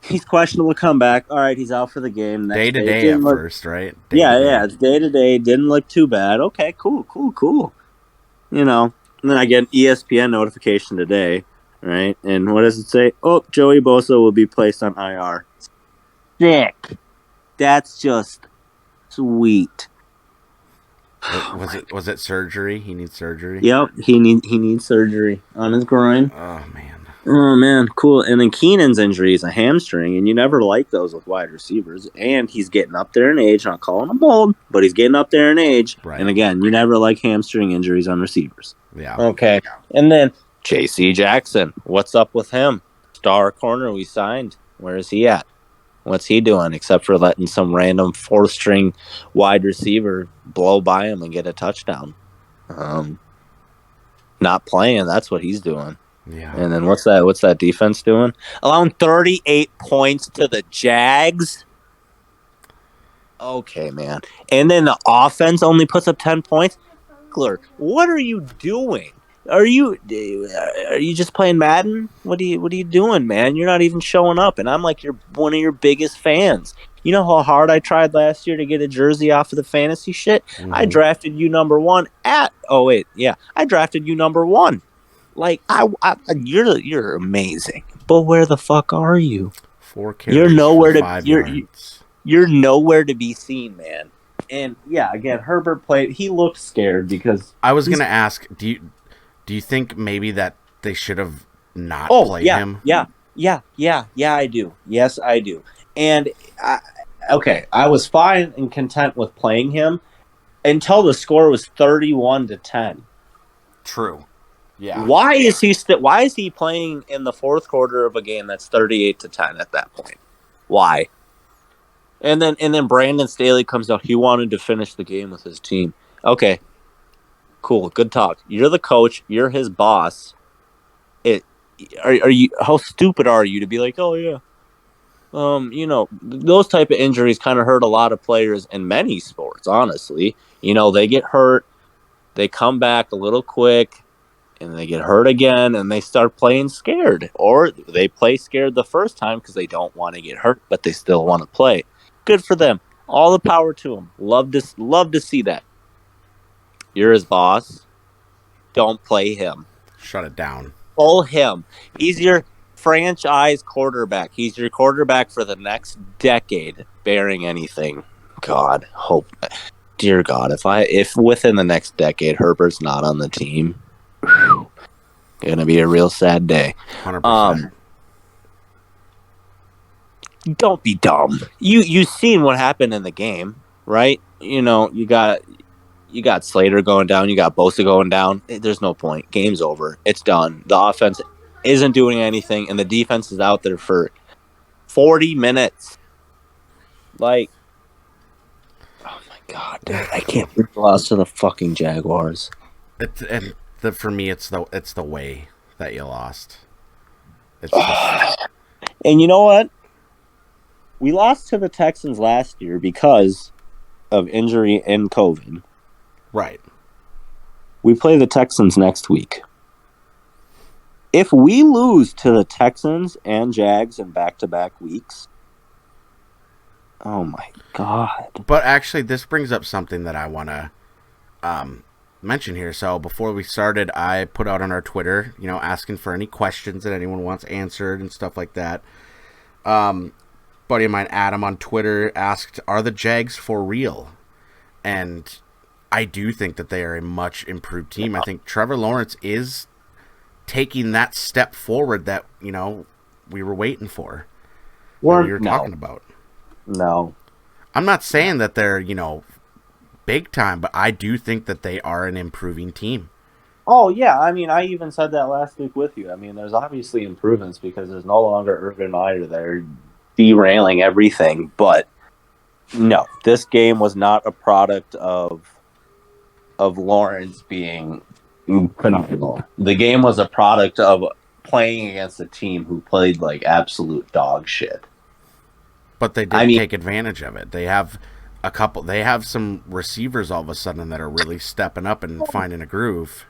S4: He's questionable comeback. All right, he's out for the game.
S2: Day to day at first, right?
S4: Yeah, it's day to day. Didn't look too bad. Okay, cool. You know, and then I get an ESPN notification today, right? And what does it say? Oh, Joey Bosa will be placed on IR. Sick. That's just sweet.
S2: Was it surgery? He needs surgery.
S4: Yep, he needs surgery on his groin.
S2: Oh
S4: man, cool. And then Keenan's injury is a hamstring, and you never like those with wide receivers. And he's getting up there in age. Not calling him old, but he's getting up there in age.
S2: Right.
S4: And again, you never like hamstring injuries on receivers.
S2: Yeah.
S4: Okay. And then J.C. Jackson, what's up with him? Star corner we signed. Where is he at? What's he doing except for letting some random 4th-string wide receiver blow by him and get a touchdown? Not playing. That's what he's doing.
S2: Yeah.
S4: And then what's that defense doing? Allowing 38 points to the Jags. Okay, man. And then the offense only puts up 10 points. What are you doing? Are you just playing Madden? What are you doing, man? You're not even showing up, and I'm like one of your biggest fans. You know how hard I tried last year to get a jersey off of the fantasy shit? I drafted you number 1 I drafted you number 1. Like you're amazing. But where the fuck are you?
S2: 4 carries.
S4: You're nowhere to be seen, man. And yeah, again, Herbert played. He looked scared because
S2: I was gonna ask. Do you think maybe that they should have not played him?
S4: Yeah, I do. Yes, I do. And I was fine and content with playing him until the score was 31-10.
S2: True. Yeah.
S4: Why is he playing in the 4th quarter of a game that's 38-10 at that point? Why? And then Brandon Staley comes out. He wanted to finish the game with his team. Okay. Cool. Good talk. You're the coach. You're his boss. Are you? How stupid are you to be like, oh yeah, those type of injuries kind of hurt a lot of players in many sports. Honestly, they get hurt, they come back a little quick, and they get hurt again, and they start playing scared, or they play scared the first time because they don't want to get hurt, but they still want to play. Good for them. All the power to them. Love to see that. You're his boss.
S3: don't play him.
S2: Shut it down.
S3: Pull him. He's your franchise quarterback. He's your quarterback for the next decade, bearing anything. God, hope, dear God, if within the next decade Herbert's not on the team, gonna be a real sad day.
S2: 100%.
S3: Don't be dumb. You seen what happened in the game, right? You know, you got Slater going down, you got Bosa going down. There's no point. Game's over. It's done. The offense isn't doing anything, and the defense is out there for 40 minutes. Like, oh my God, dude, I can't believe we lost to the fucking Jaguars.
S2: For me, it's the way that you lost. It's just...
S3: And you know what? We lost to the Texans last year because of injury and COVID.
S2: Right.
S3: We play the Texans next week. If we lose to the Texans and Jags in back-to-back weeks, oh my God.
S2: But actually, this brings up something that I want to mention here. So before we started, I put out on our Twitter, asking for any questions that anyone wants answered and stuff like that. Buddy of mine, Adam, on Twitter asked, "Are the Jags for real?" And I do think that they are a much improved team. I think Trevor Lawrence is taking that step forward that, we were waiting for. We were talking about.
S3: No.
S2: I'm not saying that they're, big time, but I do think that they are an improving team.
S4: Oh, yeah. I mean, I even said that last week with you. I mean, there's obviously improvements because there's no longer Urban Meyer there derailing everything. But no, this game was not a product of Lawrence being phenomenal. The game was a product of playing against a team who played like absolute dog shit.
S2: But they did take advantage of it. They have some receivers all of a sudden that are really stepping up and finding a groove.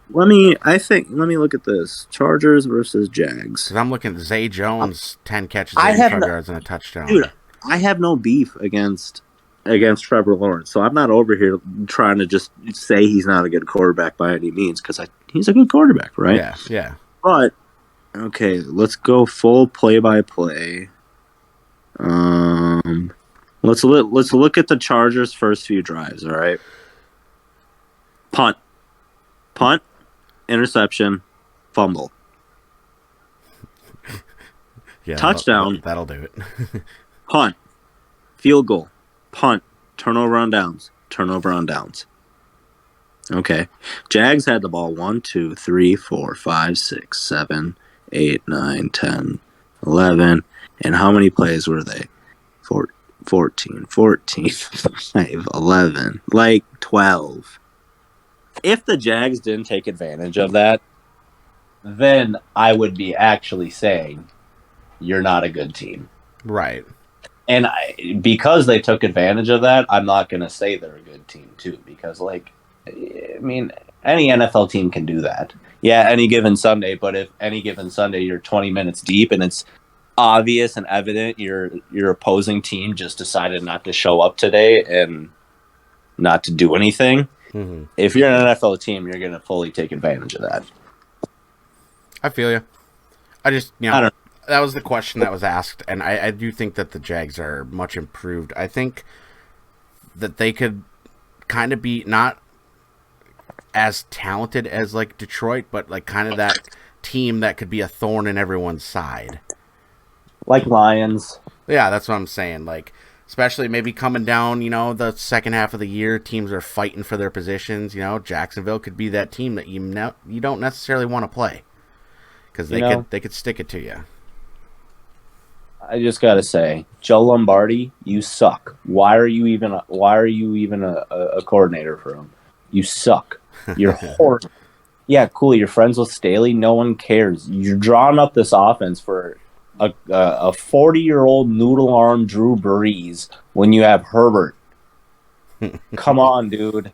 S3: Let me look at this. Chargers versus Jags.
S2: Because I'm looking at Zay Jones, 10 catches, 85 yards, and a touchdown.
S3: Dude, I have no beef against Trevor Lawrence, so I'm not over here trying to just say he's not a good quarterback by any means, because he's a good quarterback, right?
S2: Yeah.
S3: But, okay, let's go full play-by-play. Let's look at the Chargers' first few drives, all right? Punt, interception, fumble.
S2: Yeah,
S3: touchdown.
S2: That'll do it.
S3: Punt, field goal, punt, turnover on downs. Okay. Jags had the ball 1, 2, 3, 4, 5, 6, 7, 8, 9, 10, 11. And how many plays were they? 14, 5, 11, like 12. If the Jags didn't take advantage of that,
S4: then I would be actually saying you're not a good team.
S2: Right.
S4: And because they took advantage of that, I'm not going to say they're a good team, too. Because, any NFL team can do that. Yeah, any given Sunday. But if any given Sunday you're 20 minutes deep and it's obvious and evident your opposing team just decided not to show up today and not to do anything, if you're an NFL team, you're going to fully take advantage of that.
S2: I feel you. I just,
S4: I don't
S2: that was the question that was asked, and I do think that the Jags are much improved. I think that they could kind of be not as talented as like Detroit, but like kind of that team that could be a thorn in everyone's side.
S4: Like Lions.
S2: Yeah, that's what I'm saying. Like, especially maybe coming down, the second half of the year, teams are fighting for their positions. Jacksonville could be that team that you don't necessarily want to play because they could stick it to you.
S4: I just gotta say, Joe Lombardi, you suck. Why are you even a coordinator for him? You suck. You're horrible. Yeah, cool. You're friends with Staley. No one cares. You're drawing up this offense for a 40-year-old noodle arm Drew Brees when you have Herbert. Come on, dude.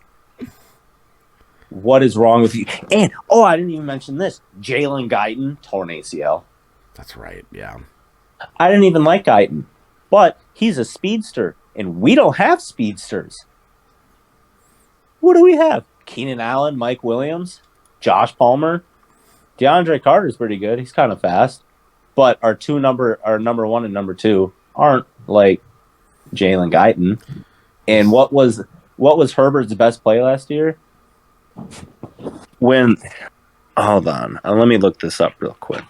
S4: What is wrong with you? And I didn't even mention this. Jalen Guyton torn ACL.
S2: That's right. Yeah.
S4: I didn't even like Guyton, but he's a speedster, and we don't have speedsters. What do we have? Keenan Allen, Mike Williams. Josh Palmer, DeAndre Carter's pretty good. He's kind of fast, but our number one and number two aren't like Jalen Guyton. And what was Herbert's best play last year? Hold on, let me look this up real quick.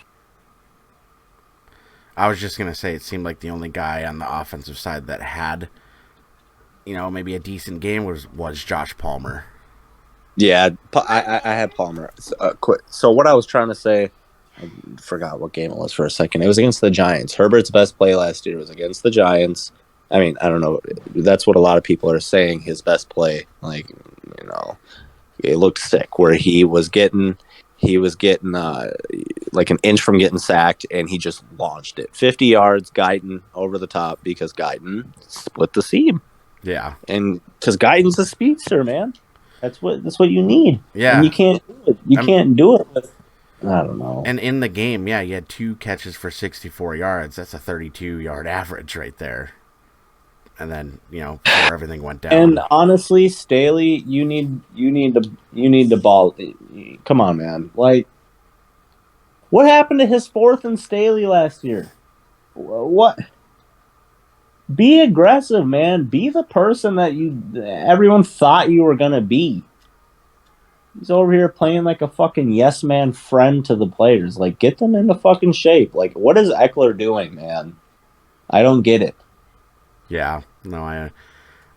S2: I was just gonna say it seemed like the only guy on the offensive side that had, maybe a decent game was Josh Palmer.
S3: Yeah, I had Palmer. So what I was trying to say, I forgot what game it was for a second. It was against the Giants. Herbert's best play last year was against the Giants. I mean, I don't know. That's what a lot of people are saying. His best play, like, it looked sick. Where he was getting like an inch from getting sacked, and he just launched it 50 yards. Guyton over the top because Guyton split the seam.
S2: Yeah,
S3: and because Guyton's a speedster, man. That's what you need.
S2: Yeah,
S3: and you can't do it. You can't do it with, I don't know.
S2: And in the game, yeah, you had 2 catches for 64 yards. That's a 32-yard average right there. And then, before everything went down.
S4: And honestly, Staley, you need the ball. Come on, man. Like, what happened to his 4th and Staley last year? What? Be aggressive, man. Be the person that everyone thought you were gonna be. He's over here playing like a fucking yes man friend to the players. Like, get them into fucking shape. Like, what is Eckler doing, man? I don't get it.
S2: Yeah, no,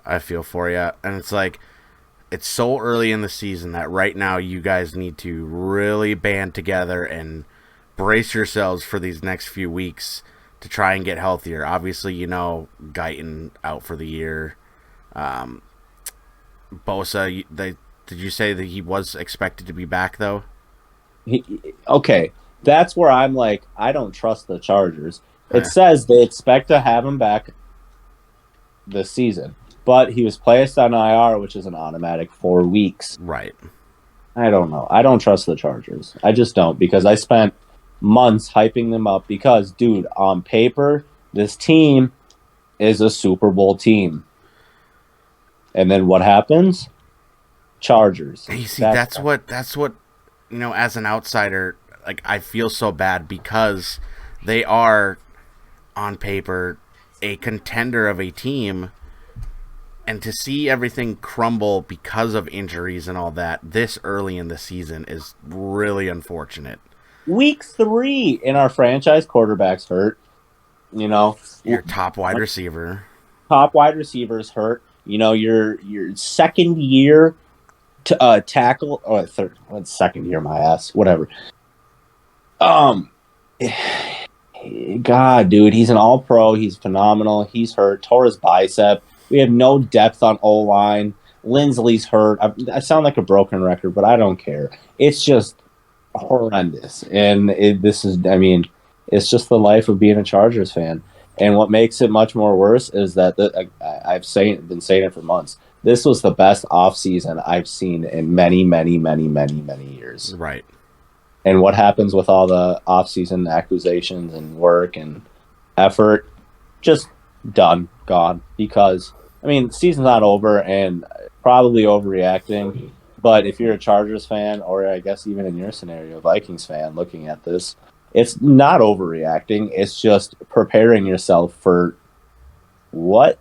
S2: I feel for you. And it's like, it's so early in the season that right now you guys need to really band together and brace yourselves for these next few weeks to try and get healthier. Obviously, Guyton out for the year. Bosa, did you say that he was expected to be back, though?
S4: Okay, that's where I'm like, I don't trust the Chargers. It says they expect to have him back this season, but he was placed on IR, which is an automatic 4 weeks.
S2: Right.
S4: I don't know. I don't trust the Chargers. I just don't, because I spent months hyping them up because, dude, on paper, this team is a Super Bowl team. And then what happens? Chargers.
S2: You see, that's what as an outsider, like, I feel so bad because they are on paper a contender of a team, and to see everything crumble because of injuries and all that this early in the season is really unfortunate.
S4: Week 3 and our franchise quarterback's hurt.
S2: Your top wide receiver.
S4: Top wide receiver's hurt. Your second year to tackle, or third, second year, my ass, whatever. God, dude, he's an all-pro. He's phenomenal. He's hurt. Tore his bicep. We have no depth on O-line. Lindsley's hurt. I sound like a broken record, but I don't care. It's just horrendous. And it's just the life of being a Chargers fan. And what makes it much more worse is that I've been saying it for months. This was the best offseason I've seen in many, many, many, many, many years.
S2: Right.
S4: And what happens with all the off-season accusations and work and effort? Just done, gone. Because, season's not over and probably overreacting. But if you're a Chargers fan, or I guess even in your scenario, Vikings fan, looking at this, it's not overreacting. It's just preparing yourself for what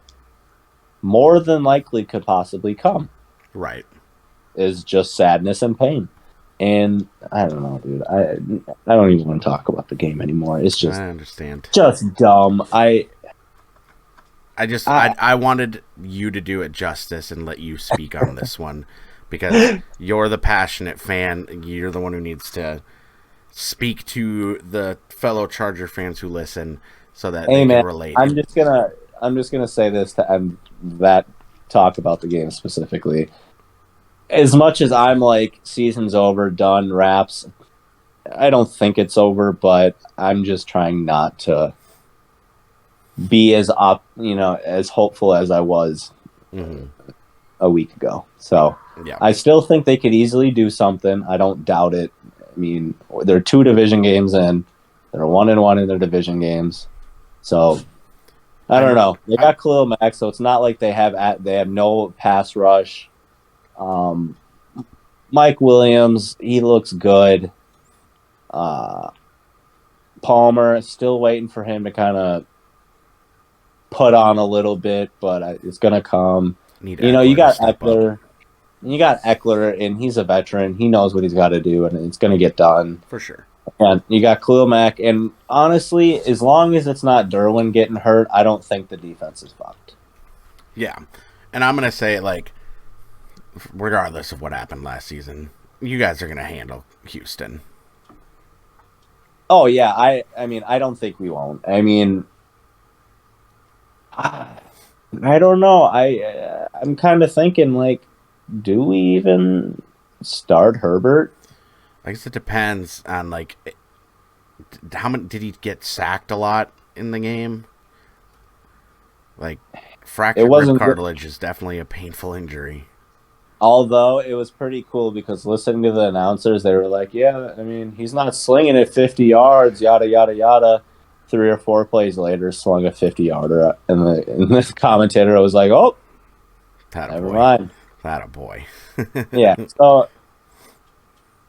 S4: more than likely could possibly come.
S2: Right.
S4: Is just sadness and pain. And I don't know, dude. I don't even want to talk about the game anymore. It's just,
S2: I understand.
S4: Just dumb. I
S2: wanted you to do it justice and let you speak on this one because you're the passionate fan. You're the one who needs to speak to the fellow Charger fans who listen so that they can relate.
S4: I'm just gonna say this to end that talk about the game specifically. As much as I'm like, season's over, done, wraps, I don't think it's over, but I'm just trying not to be as hopeful as I was a week ago. So
S2: yeah.
S4: I still think they could easily do something. I don't doubt it. They're 2 division games in. They're 1-1 in their division games. So I don't know. They got Khalil Mack, so it's not like they have no pass rush. Mike Williams, he looks good. Palmer, still waiting for him to kind of put on a little bit, but it's going to come.
S2: Need
S4: You know, you
S2: Eckler to
S4: got
S2: step up.
S4: Eckler. You got Eckler, and he's a veteran. He knows what he's got to do, and it's going to get done.
S2: For sure.
S4: And you got Khalil Mack, and honestly, as long as it's not Derwin getting hurt, I don't think the defense is fucked.
S2: Yeah. And I'm going to say, like, regardless of what happened last season, you guys are going to handle Houston.
S4: Oh yeah, I mean I don't think we won't. I mean, I don't know. I'm kind of thinking like, do we even start Herbert?
S2: I guess it depends on, like, how many did he get sacked a lot in the game? Like,
S4: It
S2: fractured rib
S4: wasn't good.
S2: cartilage is definitely a painful injury.
S4: Although it was pretty cool because listening to the announcers, they were like, "Yeah, I mean, he's not slinging it 50 yards, yada yada yada." 3 or 4 plays later, slung a 50-yarder, and the commentator was like, "Oh,
S2: That a
S4: never
S2: boy.
S4: mind."
S2: That a boy.
S4: Yeah. So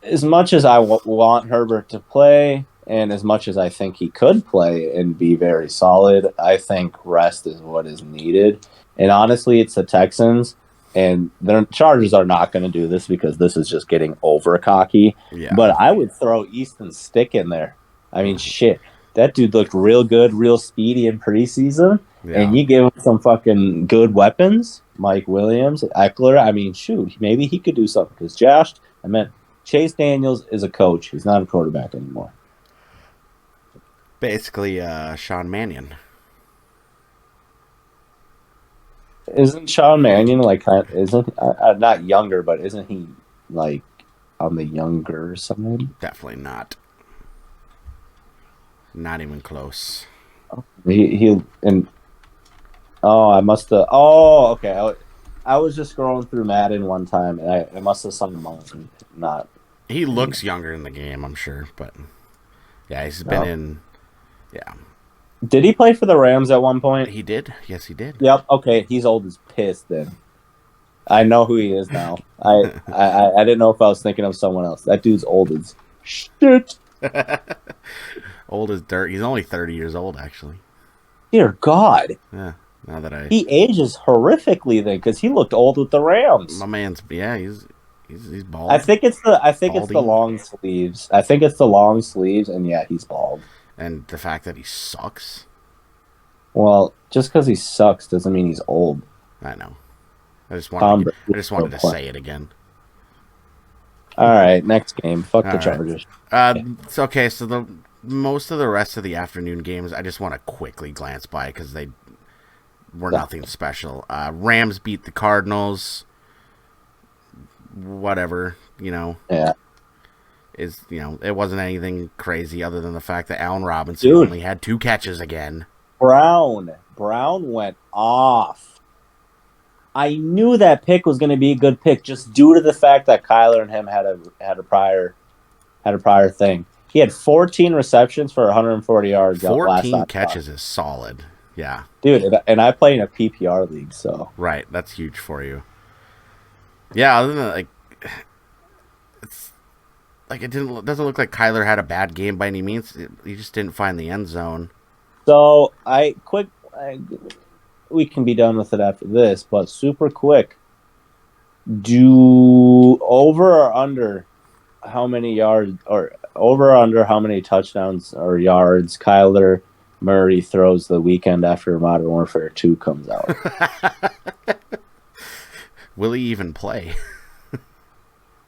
S4: as much as I want Herbert to play, and as much as I think he could play and be very solid, I think rest is what is needed. And honestly, it's the Texans, and their Chargers are not going to do this because this is just getting over cocky.
S2: Yeah.
S4: But I would throw Easton Stick in there. I mean, shit, that dude looked real good, real speedy in preseason.
S2: Yeah.
S4: And you give him some fucking good weapons, Mike Williams, Eckler. I mean, shoot, maybe he could do something. Because Chase Daniels is a coach. He's not a quarterback anymore.
S2: Basically, Sean Mannion.
S4: Isn't Sean Mannion like isn't not younger, but isn't he like on the younger side?
S2: Definitely not. Not even close.
S4: He and I must have. Oh, okay. I was just scrolling through Madden one time, and I must have sung Mountain. Not.
S2: He looks younger in the game, I'm sure, but yeah, he's been in. Yeah,
S4: Did he play for the Rams at one point?
S2: he did. Yes, he did.
S4: Yep. Okay, he's old as piss then. I know who he is now. I didn't know if I was thinking of someone else. That dude's old as shit.
S2: Old as dirt. He's only 30 years old, actually.
S4: Dear God.
S2: Yeah. Now that
S4: he ages horrifically then because he looked old with the Rams.
S2: My man's he's bald.
S4: I think it's the long sleeves. I think it's the long sleeves, and yeah, he's bald.
S2: And the fact that he sucks.
S4: Well, just because he sucks doesn't mean he's old.
S2: I know. I just wanted to say it again.
S4: All right, next game. Fuck the Chargers.
S2: It's okay. So the most of the rest of the afternoon games, I just want to quickly glance by because they were nothing special. Rams beat the Cardinals. Whatever,
S4: Yeah.
S2: It wasn't anything crazy other than the fact that Allen Robinson only had 2 catches again.
S4: Brown went off. I knew that pick was going to be a good pick just due to the fact that Kyler and him had a prior thing. He had 14 receptions for 140 yards.
S2: 14 catches is solid. Yeah.
S4: Dude, and I play in a PPR league, so.
S2: Right, that's huge for you. Yeah, other than that, it's like it doesn't look like Kyler had a bad game by any means. He just didn't find the end zone.
S4: So, we can be done with it after this, but super quick. Do over or under how many yards or over or under how many touchdowns or yards Kyler Murray throws the weekend after Modern Warfare 2 comes out?
S2: Will he even play?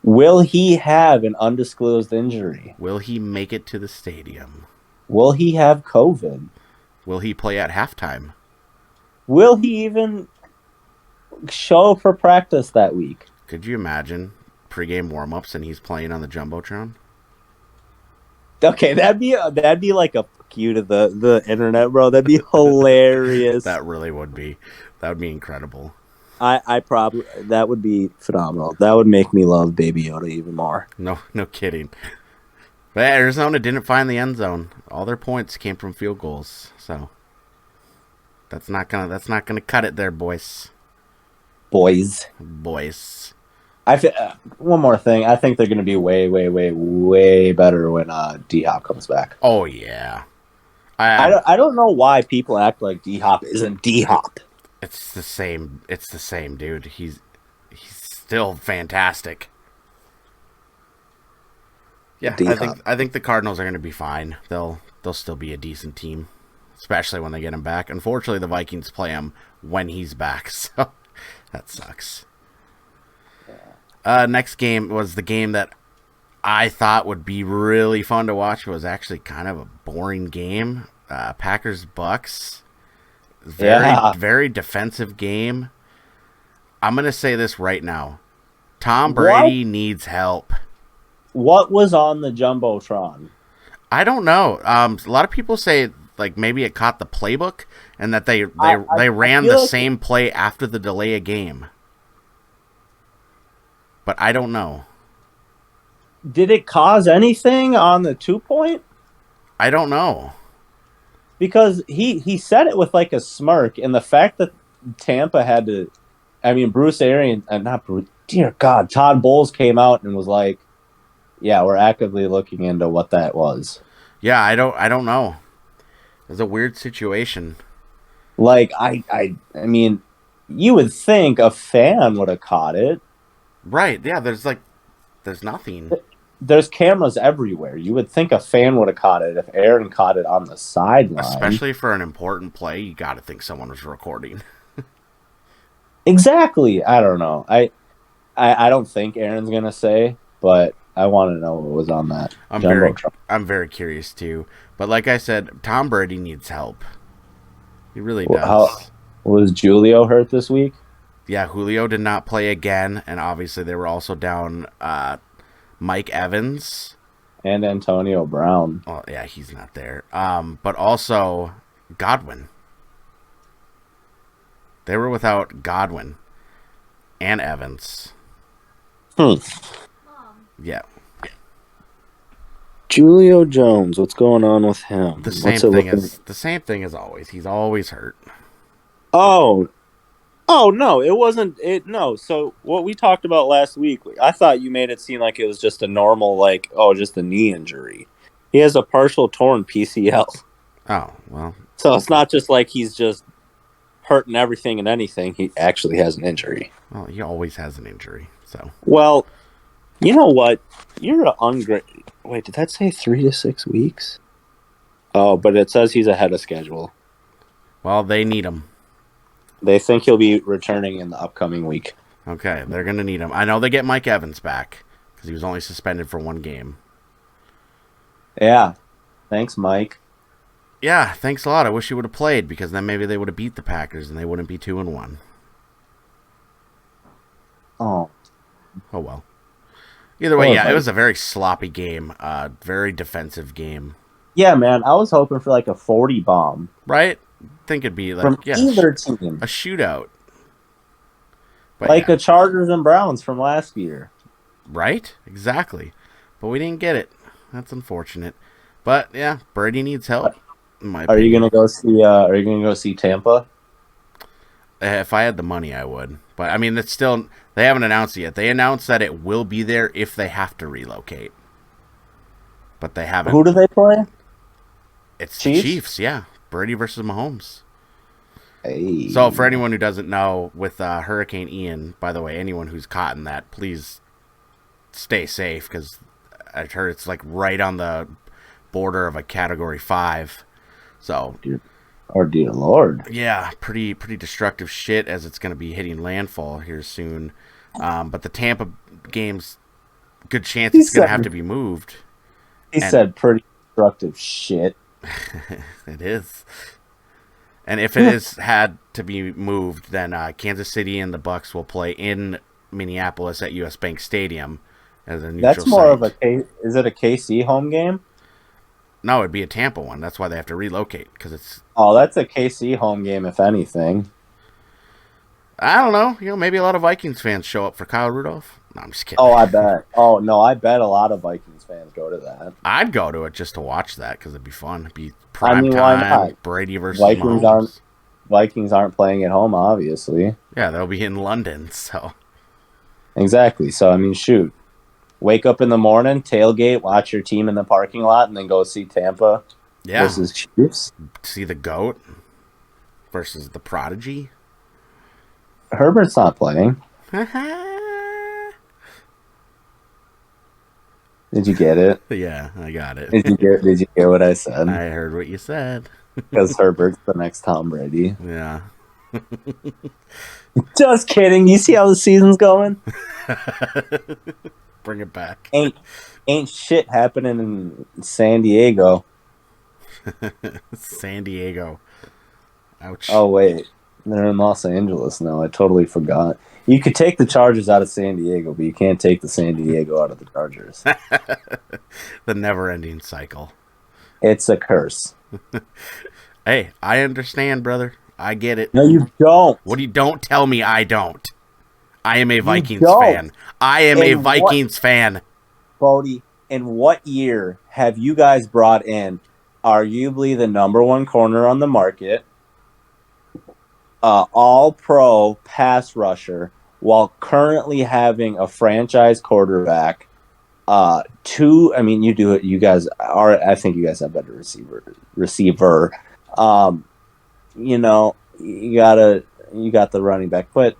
S4: Will he have an undisclosed injury?
S2: Will he make it to the stadium?
S4: Will he have COVID?
S2: Will he play at halftime?
S4: Will he even show for practice that week?
S2: Could you imagine pregame warm-ups and he's playing on the Jumbotron?
S4: Okay, that'd be like a fuck you to the internet, bro. That'd be hilarious.
S2: That really would be. That would be incredible.
S4: That would be phenomenal. That would make me love Baby Yoda even more.
S2: No kidding. But Arizona didn't find the end zone. All their points came from field goals. So that's not gonna cut it there, boys.
S4: Boys. One more thing. I think they're going to be way, way, way, way better when D-Hop comes back.
S2: Oh yeah,
S4: I don't know why people act like D-Hop isn't D-Hop.
S2: it's the same. It's the same, dude. He's still fantastic. Yeah,
S4: D-Hop.
S2: I think the Cardinals are going to be fine. They'll still be a decent team, especially when they get him back. Unfortunately, the Vikings play him when he's back, so that sucks. Next game was the game that I thought would be really fun to watch. It was actually kind of a boring game. Packers Bucks, very defensive game. I'm gonna say this right now. Tom Brady needs help.
S4: What was on the Jumbotron?
S2: I don't know. A lot of people say like maybe it caught the playbook and that they ran the same play after the delay of game. But I don't know.
S4: Did it cause anything on the 2-point?
S2: I don't know.
S4: Because he said it with like a smirk, and the fact that Tampa had to, I mean, Bruce Arians, not Bruce, dear God, Todd Bowles came out and was like, "Yeah, we're actively looking into what that was."
S2: Yeah, I don't know. It's a weird situation.
S4: Like I mean, you would think a fan would have caught it.
S2: Right? Yeah. There's nothing.
S4: There's cameras everywhere. You would think a fan would have caught it if Aaron caught it on the sideline.
S2: Especially for an important play, you got to think someone was recording.
S4: Exactly. I don't know. I don't think Aaron's gonna say, but I want to know what was on that.
S2: I'm very curious too. But like I said, Tom Brady needs help. He really does.
S4: Was Julio hurt this week?
S2: Yeah, Julio did not play again, and obviously they were also down Mike Evans
S4: and Antonio Brown.
S2: Oh yeah, he's not there. But also Godwin. They were without Godwin and Evans. Yeah.
S4: Julio Jones, what's going on with him?
S2: The same thing as always. He's always hurt.
S4: Oh no, it wasn't it no. So what we talked about last week, I thought you made it seem like it was just a normal just a knee injury. He has a partial torn PCL.
S2: Oh, well.
S4: So it's not just like he's just hurting everything and anything. He actually has an injury.
S2: Well, he always has an injury. So.
S4: Well, you know what? You're an ungrateful. Wait, did that say 3 to 6 weeks? Oh, but it says he's ahead of schedule.
S2: Well, they need him.
S4: They think he'll be returning in the upcoming week.
S2: Okay, they're going to need him. I know they get Mike Evans back because he was only suspended for 1 game.
S4: Yeah. Thanks, Mike.
S2: Yeah, thanks a lot. I wish he would have played because then maybe they would have beat the Packers and they wouldn't be 2-1.
S4: Oh.
S2: Oh, well. Either way, yeah, it was a very sloppy game. Very defensive game.
S4: Yeah, man. I was hoping for like a 40 bomb.
S2: Right? Think it'd be like
S4: from either team.
S2: A shootout.
S4: But like the Chargers and Browns from last year.
S2: Right? Exactly. But we didn't get it. That's unfortunate. But yeah, Brady needs help.
S4: Are you gonna go see Tampa?
S2: If I had the money, I would. But I mean, it's still they haven't announced it yet. They announced that it will be there if they have to relocate. But they haven't.
S4: Who do they play?
S2: It's Chiefs? The Chiefs, yeah. Brady versus Mahomes.
S4: Hey.
S2: So for anyone who doesn't know, with Hurricane Ian, by the way, anyone who's caught in that, please stay safe because I've heard it's like right on the border of a Category 5. So,
S4: dear Lord.
S2: Yeah, pretty destructive shit as it's going to be hitting landfall here soon. But the Tampa game's good chance it's going to have to be moved.
S4: He said pretty destructive shit.
S2: It is. And if it is had to be moved, then Kansas City and the Bucks will play in Minneapolis at US Bank Stadium as a neutral
S4: That's more
S2: site.
S4: of is it a KC home game?
S2: No, it'd be a Tampa one. That's why they have to relocate because it's.
S4: Oh, that's a KC home game, if anything.
S2: I don't know. Maybe a lot of Vikings fans show up for Kyle Rudolph. No, I'm just kidding.
S4: Oh, I bet. Oh no, I bet a lot of Vikings fans go to that.
S2: I'd go to it just to watch that because it'd be fun. It'd be prime time. Why not? Brady versus
S4: Vikings aren't playing at home, obviously.
S2: Yeah, they'll be in London, so.
S4: Exactly. So, I mean, shoot. Wake up in the morning, tailgate, watch your team in the parking lot, and then go see Tampa
S2: Yeah.
S4: versus Chiefs.
S2: See the GOAT versus the Prodigy.
S4: Herbert's not playing. Did you get it?
S2: Yeah, I got it.
S4: Did you get what I said?
S2: I heard what you said.
S4: Because Herbert's the next Tom Brady.
S2: Yeah.
S4: Just kidding. You see how the season's going?
S2: Bring it back.
S4: Ain't shit happening in San Diego.
S2: San Diego. Ouch.
S4: Oh wait, they're in Los Angeles now. I totally forgot. You could take the Chargers out of San Diego, but you can't take the San Diego out of the Chargers.
S2: The never-ending cycle.
S4: It's a curse.
S2: Hey, I understand, brother. I get it.
S4: No, you don't.
S2: What do you don't tell me I don't? I am a Vikings
S4: don't.
S2: fan. I am a Vikings fan.
S4: Bodie, in what year have you guys brought in arguably the number one corner on the market, all-pro pass rusher, while currently having a franchise quarterback? You do it. You guys are. I think you guys have better receiver. You got the running back, but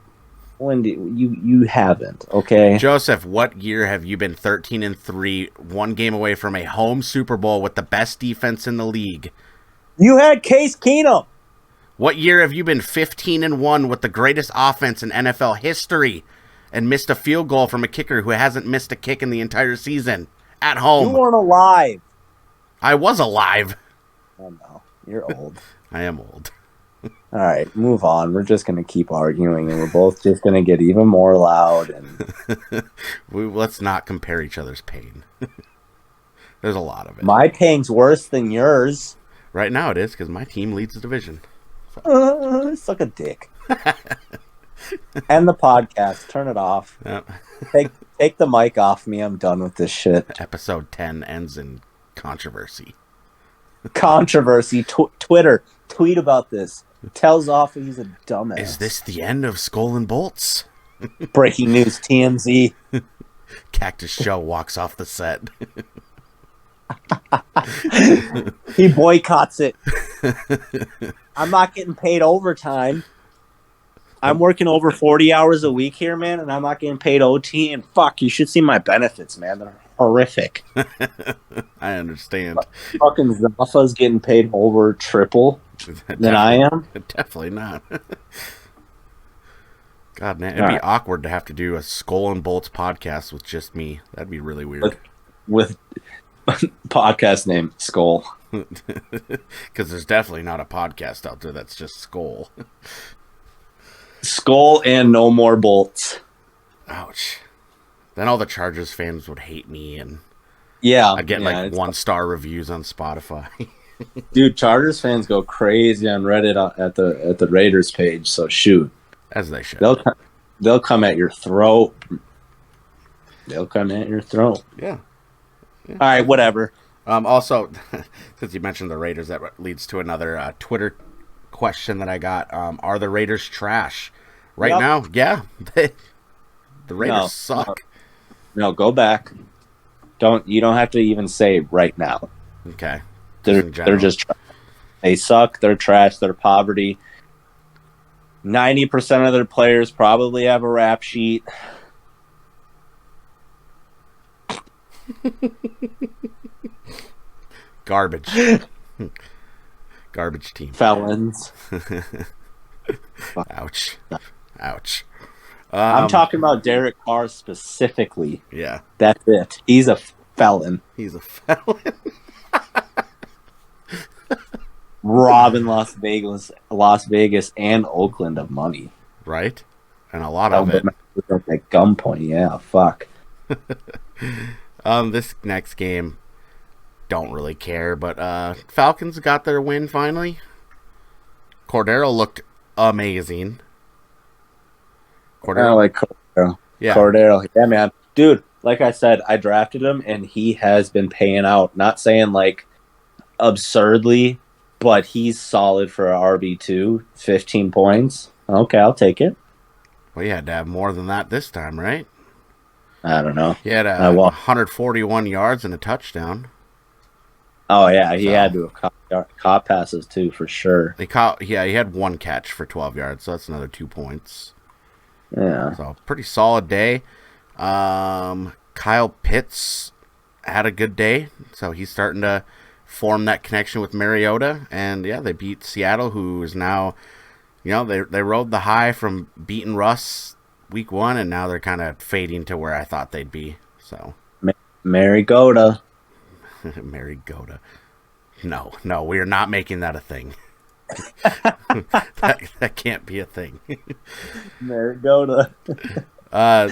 S4: when you haven't? Okay,
S2: Joseph, what year have you been 13-3, one game away from a home Super Bowl with the best defense in the league?
S4: you had Case Keenum.
S2: What year have you been 15-1 with the greatest offense in NFL history and missed a field goal from a kicker who hasn't missed a kick in the entire season at home?
S4: You weren't alive.
S2: I was alive.
S4: Oh no, you're old.
S2: I am old.
S4: All right, move on. We're just gonna keep arguing, and we're both just gonna get even more loud. And
S2: Let's not compare each other's pain. There's a lot of it.
S4: My pain's worse than yours.
S2: Right now it is, because my team leads the division.
S4: Suck a dick. End the podcast. Turn it off.
S2: Yep.
S4: Take the mic off me. I'm done with this shit.
S2: Episode 10 ends in controversy.
S4: Controversy. Twitter. Tweet about this. Tells off he's a dumbass.
S2: Is this the end of SkolNBolts?
S4: Breaking news, TMZ.
S2: Cactus Joe walks off the set.
S4: He boycotts it. I'm not getting paid overtime. I'm working over 40 hours a week here, man, and I'm not getting paid OT. And fuck, you should see my benefits, man. They're horrific.
S2: I understand.
S4: Fucking Zaffa's getting paid over triple than I am.
S2: Definitely not. God, man, it'd be awkward to have to do a SkolNBolts podcast with just me. That'd be really weird.
S4: With podcast name Skol.
S2: Because there's definitely not a podcast out there that's just Skol.
S4: Skol and no more bolts.
S2: Ouch. Then all the Chargers fans would hate me, and
S4: yeah,
S2: I'd get like 1-star reviews on Spotify.
S4: Dude, Chargers fans go crazy on Reddit at the Raiders page. So shoot,
S2: as they should.
S4: They'll come at your throat. They'll come at your throat.
S2: Yeah.
S4: All right, whatever.
S2: Also, since you mentioned the Raiders, that leads to another Twitter question that I got. Are the Raiders trash right now? Yeah, the Raiders suck.
S4: No, go back. You don't have to even say right now.
S2: Okay.
S4: They're just they suck. They're trash. They're poverty. 90% of their players probably have a rap sheet.
S2: Garbage. Garbage team.
S4: Felons.
S2: Ouch. Ouch.
S4: I'm talking about Derek Carr specifically.
S2: Yeah.
S4: That's it. He's a felon.
S2: He's a felon.
S4: Robbing Las Vegas and Oakland of money.
S2: Right? And a lot of it.
S4: At gunpoint, yeah, fuck.
S2: This next game, don't really care, but Falcons got their win finally. Cordero looked amazing.
S4: I like Cordero.
S2: Yeah.
S4: Cordero. Yeah, man. Dude, like I said, I drafted him, and he has been paying out. Not saying, like, absurdly, but he's solid for a RB2. 15 points. Okay, I'll take it.
S2: Well, you had to have more than that this time, right?
S4: I don't know.
S2: He had
S4: I walked.
S2: 141 yards and a touchdown.
S4: Oh yeah, he
S2: So
S4: had to have caught passes too for sure.
S2: he had one catch for 12 yards, so that's another 2 points.
S4: Yeah.
S2: So pretty solid day. Kyle Pitts had a good day, so he's starting to form that connection with Mariota, and yeah, they beat Seattle, who is now, they rode the high from beating Russ week 1, and now they're kind of fading to where I thought they'd be. So
S4: Mariota.
S2: Mariota. No, we are not making that a thing. that can't be a thing.
S4: Mariota.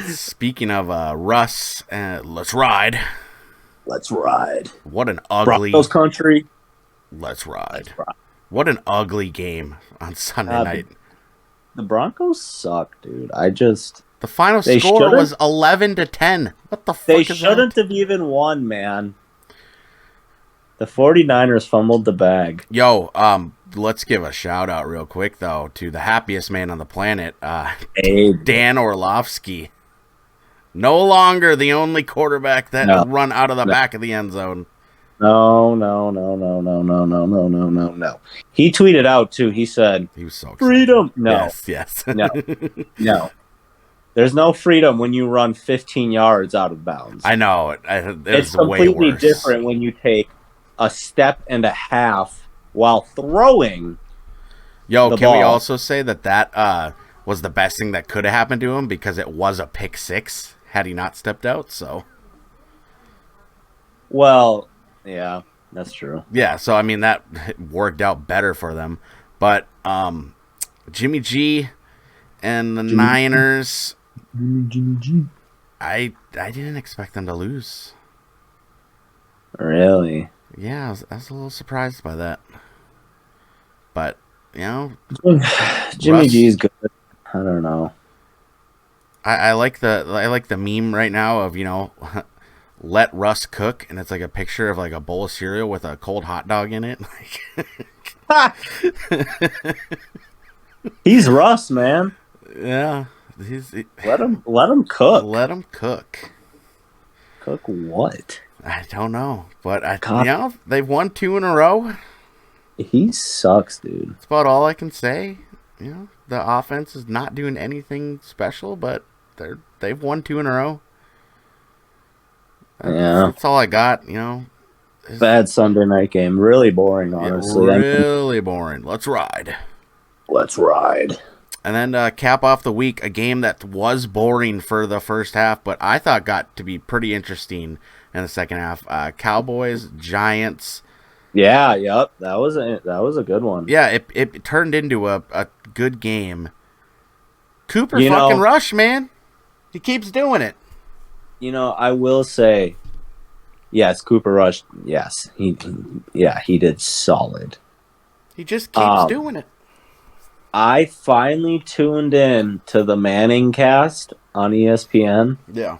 S2: Speaking of Russ, let's ride.
S4: Let's ride.
S2: What an ugly
S4: Broncos country.
S2: Let's ride. What an ugly game on Sunday night.
S4: The Broncos suck, dude.
S2: The final score was 11-10. What the fuck
S4: They
S2: is that?
S4: shouldn't have even won, man. The 49ers fumbled the bag.
S2: Yo, let's give a shout out real quick though to the happiest man on the planet, Dan Orlovsky. No longer the only quarterback that run out of the back of the end zone.
S4: No. He tweeted out too. He said,
S2: he was so excited.
S4: Freedom. No.
S2: Yes.
S4: No. There's no freedom when you run 15 yards out of bounds.
S2: I know.
S4: It's completely different when you take a step and a half while throwing.
S2: Yo, can we also say that was the best thing that could have happened to him, because it was a pick 6 had he not stepped out? So,
S4: well, yeah, that's true.
S2: Yeah, so I mean that worked out better for them, but Jimmy G and the Niners.
S4: Jimmy G.
S2: I didn't expect them to lose.
S4: Really?
S2: Yeah, I was a little surprised by that. But,
S4: Jimmy G is good. I don't know.
S2: I like the meme right now of, let Russ cook, and it's like a picture of like a bowl of cereal with a cold hot dog in it.
S4: He's Russ, man.
S2: Yeah.
S4: Let him cook.
S2: Let him cook.
S4: Cook what?
S2: I don't know, but they've won 2 in a row.
S4: He sucks, dude.
S2: That's about all I can say. The offense is not doing anything special, but they've won 2 in a row. That's all I got.
S4: Bad Sunday night game. Really boring, honestly.
S2: Really boring. Let's ride.
S4: Let's ride.
S2: And then cap off the week, a game that was boring for the first half, but I thought got to be pretty interesting in the second half. Cowboys, Giants.
S4: Yeah, yep. That was a good one.
S2: Yeah, it turned into a good game. Cooper fucking Rush, man. He keeps doing it.
S4: I will say, yes, Cooper Rush, yes. He did solid.
S2: He just keeps doing it.
S4: I finally tuned in to the Manning cast on ESPN.
S2: Yeah.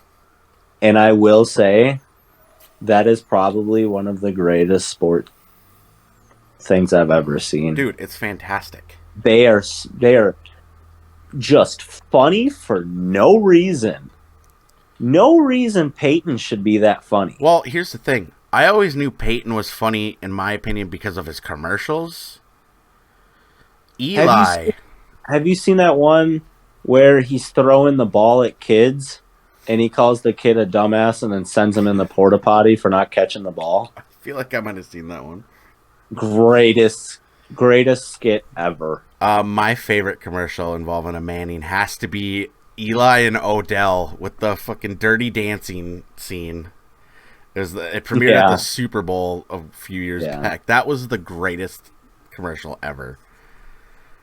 S4: And I will say that is probably one of the greatest sport things I've ever seen.
S2: Dude, it's fantastic.
S4: They are just funny for no reason. No reason Peyton should be that funny.
S2: Well, here's the thing. I always knew Peyton was funny, in my opinion, because of his commercials. Eli.
S4: Have you seen that one where he's throwing the ball at kids and he calls the kid a dumbass and then sends him in the porta potty for not catching the ball?
S2: I feel like I might have seen that one.
S4: Greatest skit ever.
S2: My favorite commercial involving a Manning has to be Eli and Odell with the fucking Dirty Dancing scene. It premiered at the Super Bowl a few years back. That was the greatest commercial ever.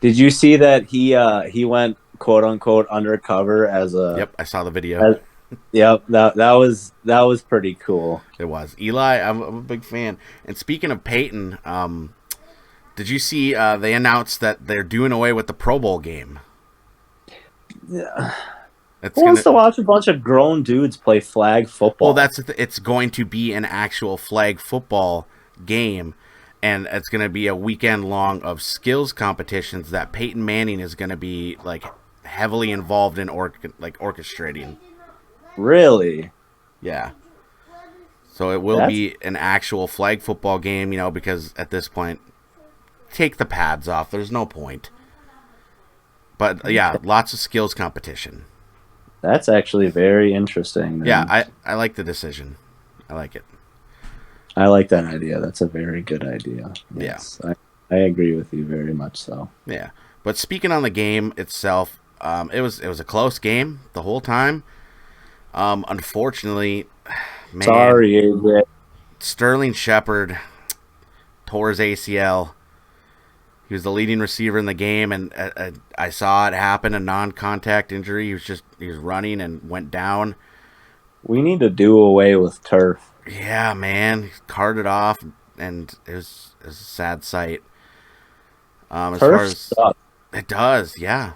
S4: Did you see that he went quote unquote undercover as a?
S2: Yep, I saw the video.
S4: That was pretty cool.
S2: It was. Eli, I'm a big fan. And speaking of Peyton, did you see they announced that they're doing away with the Pro Bowl game?
S4: Yeah. Who wants to watch a bunch of grown dudes play flag football?
S2: Well, it's going to be an actual flag football game. And it's going to be a weekend long of skills competitions that Peyton Manning is going to be like heavily involved in orchestrating.
S3: Really?
S2: Yeah. So it will
S3: That's
S2: be an actual flag football game, because at this point, take the pads off. There's no point. But yeah, lots of skills competition.
S4: That's actually very interesting.
S2: Yeah,
S4: Man.
S2: I like the decision. I like it.
S4: I like that idea. That's a very good idea.
S2: Yeah.
S4: Yes, I agree with you very much so.
S2: Yeah. But speaking on the game itself, it was a close game the whole time. Unfortunately, man,
S3: sorry, AJ.
S2: Sterling Shepard tore his ACL. He was the leading receiver in the game, and I saw it happen, a non-contact injury. He was running and went down.
S3: We need to do away with turf.
S2: Yeah, man, he carted off, and it was a sad sight. As far
S3: Turf
S2: as
S3: sucks.
S2: it does, yeah.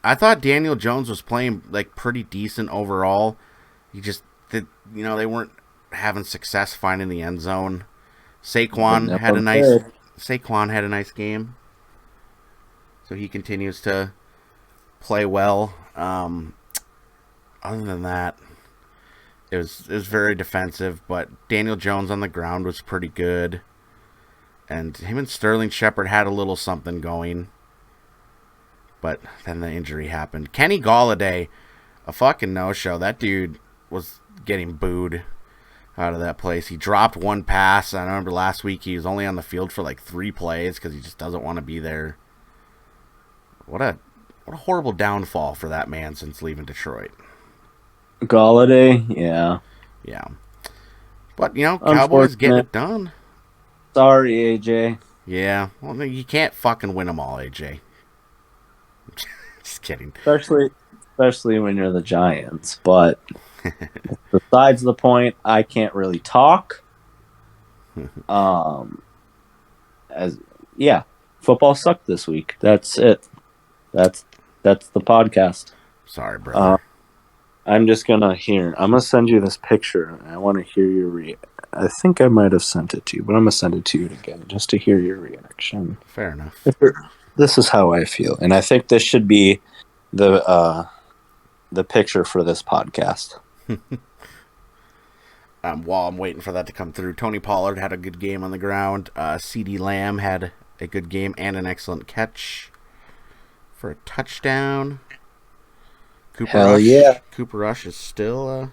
S2: I thought Daniel Jones was playing like pretty decent overall. He just they weren't having success finding the end zone.
S3: But never did.
S2: Saquon had a nice game. So he continues to play well. Other than that, it was very defensive, but Daniel Jones on the ground was pretty good. And him and Sterling Shepard had a little something going. But then the injury happened. Kenny Galladay, a fucking no-show. That dude was getting booed out of that place. He dropped one pass. I remember last week he was only on the field for like 3 plays because he just doesn't want to be there. What a horrible downfall for that man since leaving Detroit.
S3: Galladay, yeah.
S2: Yeah. But, Cowboys getting it done.
S3: Sorry, AJ.
S2: Yeah. Well, you can't fucking win them all, AJ. Just kidding.
S3: Especially when you're the Giants. But besides the point, I can't really talk. Football sucked this week. That's it. That's the podcast.
S2: Sorry, brother.
S3: I'm gonna send you this picture. I want to hear your I think I might have sent it to you, but I'm gonna send it to you again just to hear your reaction.
S2: Fair enough.
S3: This is how I feel, and I think this should be the picture for this podcast.
S2: While I'm waiting for that to come through, Tony Pollard had a good game on the ground. CeeDee Lamb had a good game and an excellent catch for a touchdown. Cooper Rush is still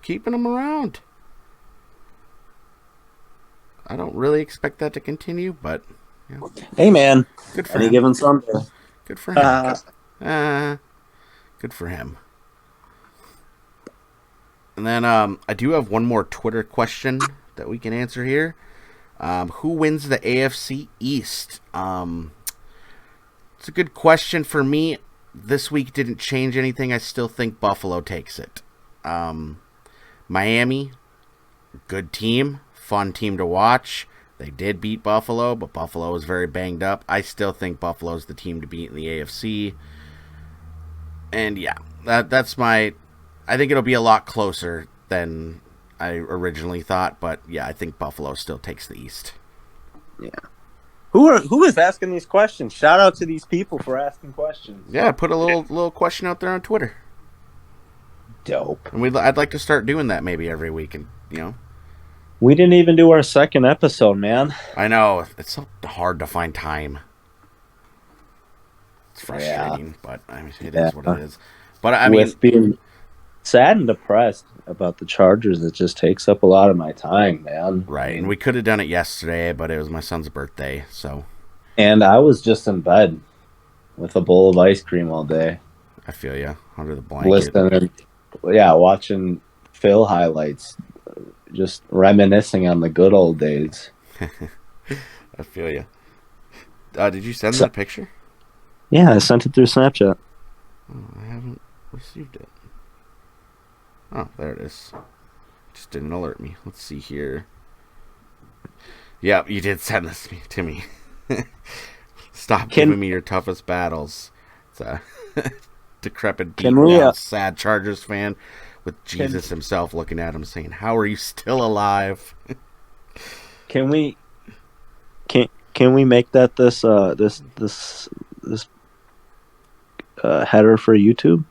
S2: keeping him around. I don't really expect that to continue, but
S3: Hey man,
S2: good for
S3: any
S2: him.
S3: given Sunday.
S2: Good for him. Good for him. And then I do have one more Twitter question that we can answer here. Who wins the AFC East? It's a good question for me. This week didn't change anything. I still think Buffalo takes it. Miami, good team, fun team to watch. They did beat Buffalo, but Buffalo was very banged up. I still think Buffalo's the team to beat in the AFC. And yeah, that's my... I think it'll be a lot closer than I originally thought, but yeah, I think Buffalo still takes the East.
S3: Yeah. Who is asking these questions? Shout out to these people for asking questions.
S2: Yeah, put a little question out there on Twitter.
S3: Dope.
S2: And I'd like to start doing that maybe every week, and
S3: We didn't even do our second episode, man.
S2: I know it's so hard to find time. It's frustrating, but I mean, it is what it is. But I mean,
S3: with being sad and depressed about the Chargers, it just takes up a lot of my time, man.
S2: Right, and we could have done it yesterday, but it was my son's birthday, so.
S3: And I was just in bed with a bowl of ice cream all day.
S2: I feel you, under the blanket.
S3: Listening, watching Phil highlights, just reminiscing on the good old days.
S2: I feel you. Did you send that picture?
S3: Yeah, I sent it through Snapchat.
S2: Oh, I haven't received it. Oh, there it is. Just didn't alert me. Let's see here. Yep, you did send this to me. Stop giving me your toughest battles. It's a decrepit, beat-down, sad Chargers fan with Jesus himself looking at him saying, "How are you still alive?"
S3: Can we make that this header for YouTube?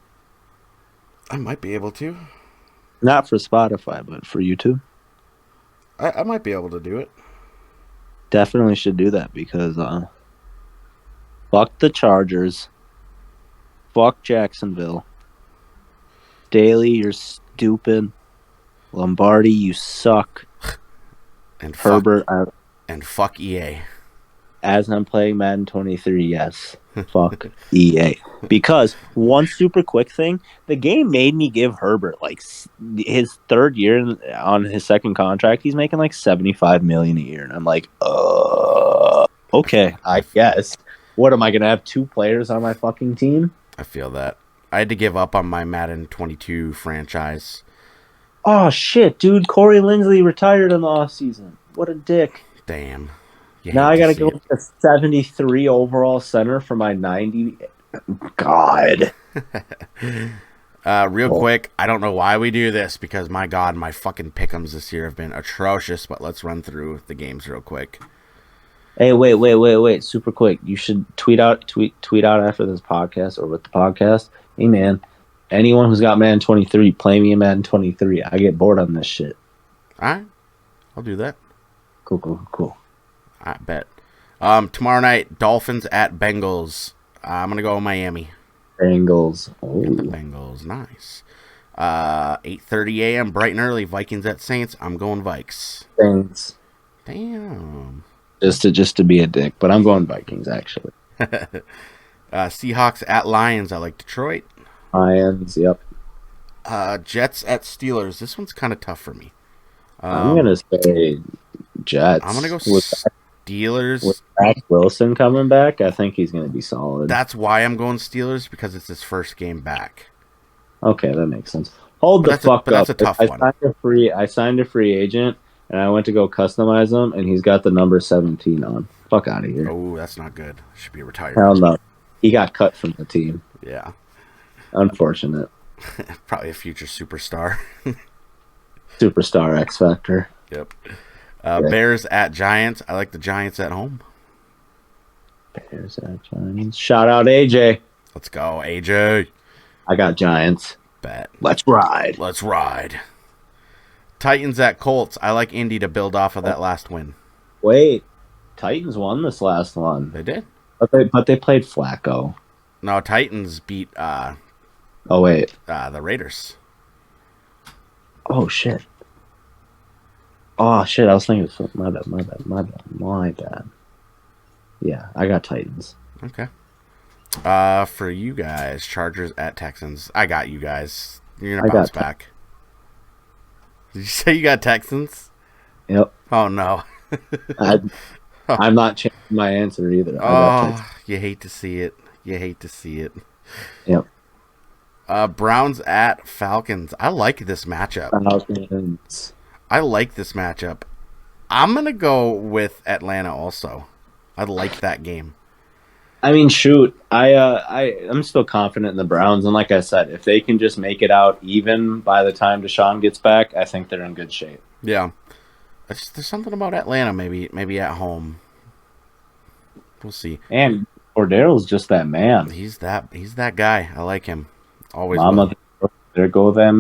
S2: I might be able to.
S3: Not for Spotify, but for YouTube.
S2: I might be able to do it.
S3: Definitely should do that because fuck the Chargers. Fuck Jacksonville. Daly, you're stupid. Lombardi, you suck.
S2: And
S3: Herbert,
S2: fuck EA.
S3: as I'm playing Madden 23, yes. Fuck EA. Because one super quick thing, the game made me give Herbert like his third year on his second contract. He's making like $75 million a year, and I'm like, okay, I guess. What am I gonna have 2 players on my fucking team?
S2: I feel that. I had to give up on my Madden 22 franchise.
S3: Oh shit, dude! Corey Linsley retired in the offseason. What a dick.
S2: Damn.
S3: Now I gotta go with the 73 overall center for my 90. God.
S2: Real quick, I don't know why we do this because my God, my fucking pick'ems this year have been atrocious. But let's run through the games real quick.
S3: Hey, wait! Super quick. You should tweet out after this podcast or with the podcast. Hey man, anyone who's got Madden 23, play me in Madden 23. I get bored on this shit.
S2: All right, I'll do that.
S3: Cool.
S2: I bet. Tomorrow night, Dolphins at Bengals. I'm gonna go Miami.
S3: Bengals. Oh.
S2: The Bengals, nice. 8:30 a.m. bright and early. Vikings at Saints. I'm going Vikes.
S3: Saints.
S2: Damn.
S3: Just to be a dick, but I'm going Vikings actually.
S2: Seahawks at Lions. I like Detroit.
S3: Lions. Yep.
S2: Jets at Steelers. This one's kind of tough for me.
S3: I'm gonna say Jets.
S2: I'm gonna go Steelers.
S3: With Zach Wilson coming back, I think he's gonna be solid.
S2: That's why I'm going Steelers because it's his first game back.
S3: Okay, that makes sense. Hold the fuck up.
S2: That's a tough one.
S3: I signed a free agent, and I went to go customize him, and he's got the number 17 on. Fuck out of here.
S2: Oh, that's not good. Should be retired.
S3: Hell no. He got cut from the team.
S2: Yeah.
S3: Unfortunate.
S2: Probably a future superstar.
S3: Superstar X Factor.
S2: Yep. Bears at Giants. I like the Giants at home.
S3: Bears at Giants. Shout out AJ.
S2: Let's go, AJ.
S3: I got Giants.
S2: Bet.
S3: Let's ride.
S2: Titans at Colts. I like Indy to build off of that last win.
S3: Wait. Titans won this last one.
S2: They did?
S3: But they played Flacco.
S2: No, Titans beat
S3: oh, wait.
S2: The Raiders.
S3: Oh, shit. Oh, shit. I was thinking, my bad. Yeah, I got Titans.
S2: Okay. For you guys, Chargers at Texans. I got you guys. You're going to bounce back. Did you say you got Texans?
S3: Yep.
S2: Oh, no.
S3: I'm not changing my answer either.
S2: Oh, you hate to see it.
S3: Yep.
S2: Browns at Falcons. I like this matchup.
S3: Falcons.
S2: I like this matchup. I'm going to go with Atlanta also. I like that game.
S3: I mean, shoot. I'm still confident in the Browns. And like I said, if they can just make it out even by the time Deshaun gets back, I think they're in good shape.
S2: Yeah. There's something about Atlanta maybe at home. We'll see.
S3: And Cordero's just that man.
S2: He's that guy. I like him. Always.
S3: There go that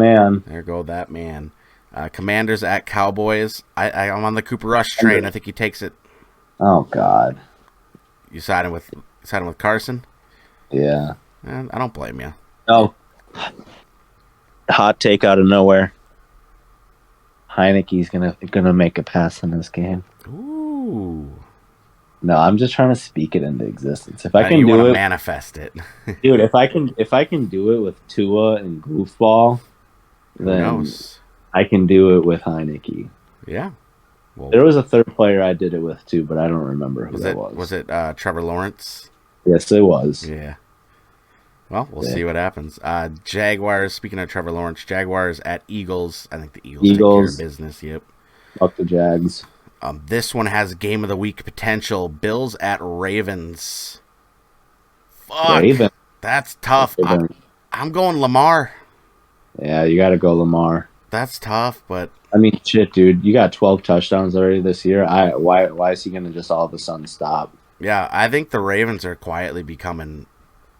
S3: man.
S2: Commanders at Cowboys. I'm on the Cooper Rush train. I think he takes it.
S3: Oh God.
S2: You siding with Carson?
S3: Yeah.
S2: I don't blame you.
S3: No. Hot take out of nowhere. Heineke's gonna make a pass in this game.
S2: Ooh.
S3: No, I'm just trying to speak it into existence. If I can
S2: you
S3: do it,
S2: manifest it,
S3: dude. If I can do it with Tua and Goofball, then I can do it with Heineke.
S2: Yeah. Well,
S3: there was a third player I did it with too, but I don't remember who that was.
S2: Was it Trevor Lawrence?
S3: Yes, it was.
S2: Yeah. Well, we'll see what happens. Jaguars. Speaking of Trevor Lawrence, Jaguars at Eagles. I think the Eagles take care of business. Yep.
S3: Fuck the Jags.
S2: This one has game of the week potential. Bills at Ravens. Fuck. Ravens. That's tough. I'm going Lamar.
S3: Yeah, you got to go Lamar.
S2: That's tough, but
S3: I mean, shit, dude. You got 12 touchdowns already this year. Why is he going to just all of a sudden stop?
S2: Yeah, I think the Ravens are quietly becoming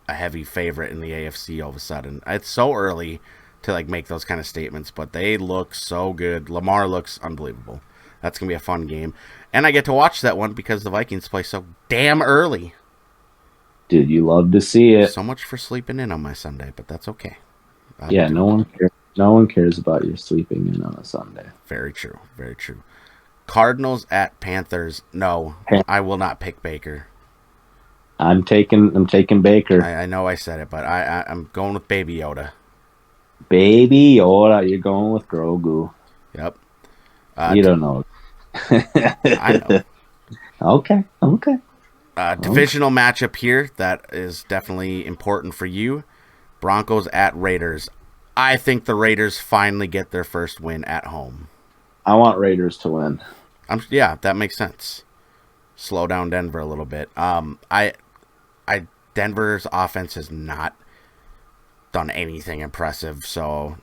S2: a heavy favorite in the AFC all of a sudden. It's so early. to like make those kind of statements, but they look so good. Lamar looks unbelievable. That's going to be a fun game. And I get to watch that one because the Vikings play so damn early.
S4: Dude, you love to see it.
S2: So much for sleeping in on my Sunday, but that's okay.
S4: Yeah, no one cares. No one cares about your sleeping in on a Sunday.
S2: Very true. Very true. Cardinals at Panthers. No, I will not pick Baker.
S4: I'm taking Baker.
S2: I know I said it, but I'm going with Baby Yoda.
S4: Baby Yoda, you're going with Grogu.
S2: Yep.
S4: You don't know.
S2: I know.
S4: Okay.
S2: Divisional matchup here that is definitely important for you. Broncos at Raiders. I think the Raiders finally get their first win at home.
S4: I want Raiders to win.
S2: Yeah, that makes sense. Slow down Denver a little bit. Denver's offense has not done anything impressive, so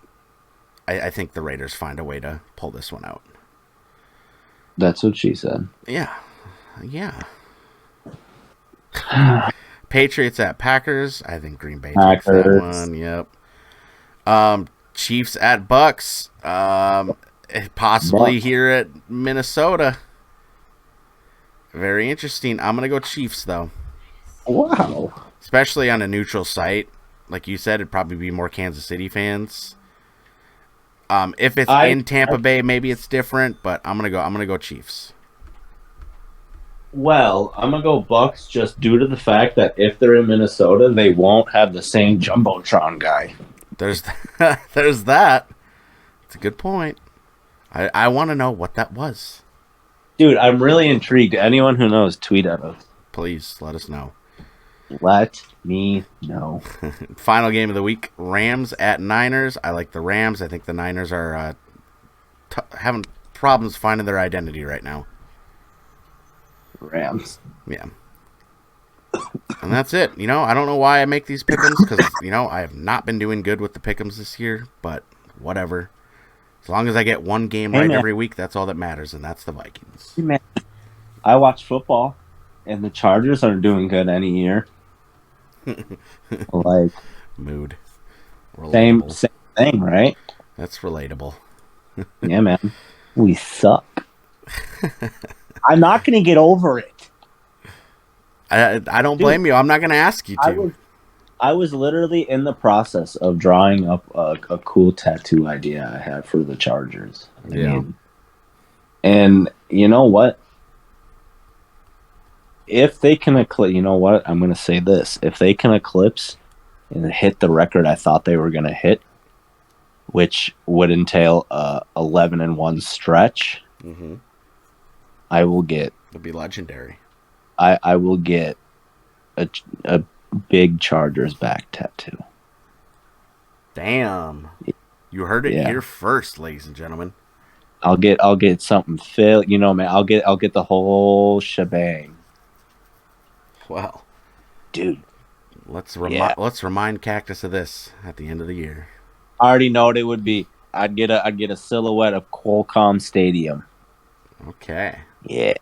S2: I think the Raiders find a way to pull this one out.
S4: That's what she said.
S2: Yeah. Patriots at Packers. I think Green Bay takes that one. Yep. Chiefs at Bucks. Possibly here at Minnesota. Very interesting. I'm going to go Chiefs, though.
S4: Wow.
S2: Especially on a neutral site. Like you said, it'd probably be more Kansas City fans. If it's in Tampa Bay, maybe it's different, but I'm gonna go Chiefs.
S4: Well, I'm gonna go Bucks just due to the fact that if they're in Minnesota, they won't have the same jumbotron guy.
S2: There's that. It's a good point. I want to know what that was.
S4: Dude, I'm really intrigued. Anyone who knows, tweet at us.
S2: Please let us know.
S4: Let me know.
S2: Final game of the week, Rams at Niners. I like the Rams. I think the Niners are having problems finding their identity right now.
S4: Rams.
S2: Yeah. And that's it. I don't know why I make these pick'ems because, I have not been doing good with the pick'ems this year, but whatever. As long as I get one game right every week, that's all that matters, and that's the Vikings.
S4: Hey, man. I watch football, and the Chargers aren't doing good any year. Like
S2: mood.
S4: Same thing, right?
S2: That's relatable.
S4: Yeah, man. We suck. I'm not going to get over it.
S2: I don't blame you. I'm not going to ask you to.
S4: I was literally in the process of drawing up a cool tattoo idea I had for the Chargers. I mean, and you know what? If they can eclipse, you know what? I'm going to say this. If they can eclipse and hit the record I thought they were going to hit, which would entail a 11-1 stretch, I will get...
S2: It'll be legendary.
S4: I will get a big Chargers back tattoo.
S2: Damn. You heard it here first, ladies and gentlemen.
S4: I'll get something filled, man. I'll get the whole shebang.
S2: Well,
S4: dude,
S2: let's remind Cactus of this at the end of the year.
S4: I already know what it would be. I'd get a silhouette of Qualcomm Stadium.
S2: Okay.
S4: Yeah,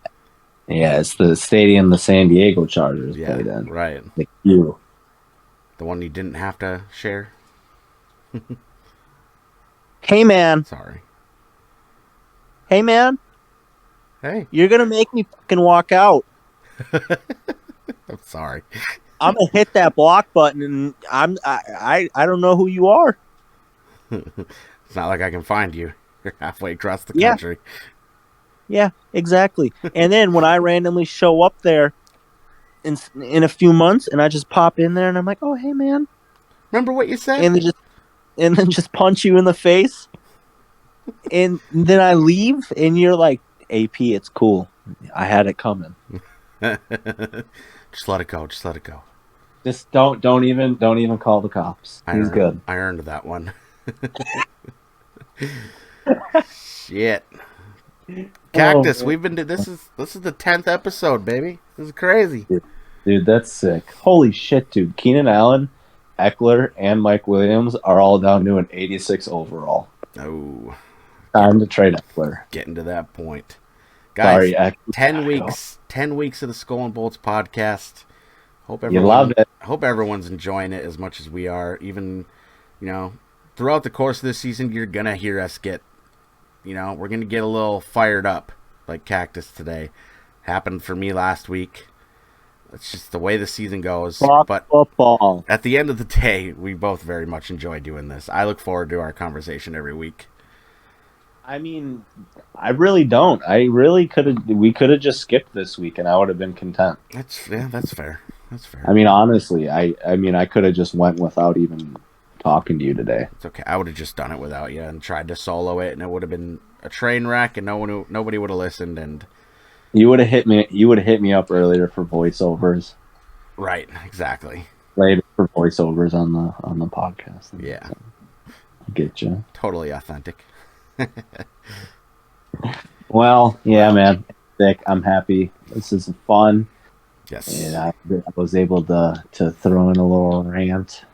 S4: it's the stadium the San Diego Chargers played in.
S2: Right.
S4: The
S2: one you didn't have to share.
S4: Hey, man.
S2: Sorry.
S4: Hey, man.
S2: Hey.
S4: You're gonna make me fucking walk out.
S2: I'm sorry.
S4: I'm gonna hit that block button, and I don't know who you are.
S2: It's not like I can find you. You're halfway across the country.
S4: Yeah, exactly. And then when I randomly show up there in a few months, and I just pop in there, and I'm like, "Oh, hey, man,
S2: remember what you said?"
S4: And then just punch you in the face, and then I leave, and you're like, "AP, it's cool. I had it coming."
S2: Just let it go.
S4: Just don't even call the cops. He's good.
S2: I earned that one. Shit. Cactus, we've been this is the 10th episode, baby. This is crazy.
S4: Dude, that's sick. Holy shit, dude. Keenan Allen, Eckler, and Mike Williams are all down to an 86 overall.
S2: Oh.
S4: Time to trade Eckler.
S2: Getting to that point. Guys,
S4: sorry,
S2: 10 weeks of the Skull and Bolts podcast. Hope
S4: you loved it.
S2: Hope everyone's enjoying it as much as we are. Even, the throughout the course of this season, you're going to hear us get, we're going to get a little fired up like Cactus today. Happened for me last week. It's just the way the season goes. But
S3: football.
S2: At the end of the day, we both very much enjoy doing this. I look forward to our conversation every week.
S4: I mean, I really don't. We could have just skipped this week and I would have been content.
S2: That's fair. That's fair.
S4: I mean, honestly, I could have just went without even talking to you today.
S2: It's okay. I would have just done it without you and tried to solo it, and it would have been a train wreck, and nobody would have listened. And
S4: you would have hit me up earlier for voiceovers.
S2: Right. Exactly.
S4: Later for voiceovers on the podcast.
S2: Yeah.
S4: So, I get you.
S2: Totally authentic.
S4: Well, yeah, man. Dick, I'm happy. This is fun.
S2: Yes.
S4: And I was able to throw in a little rant.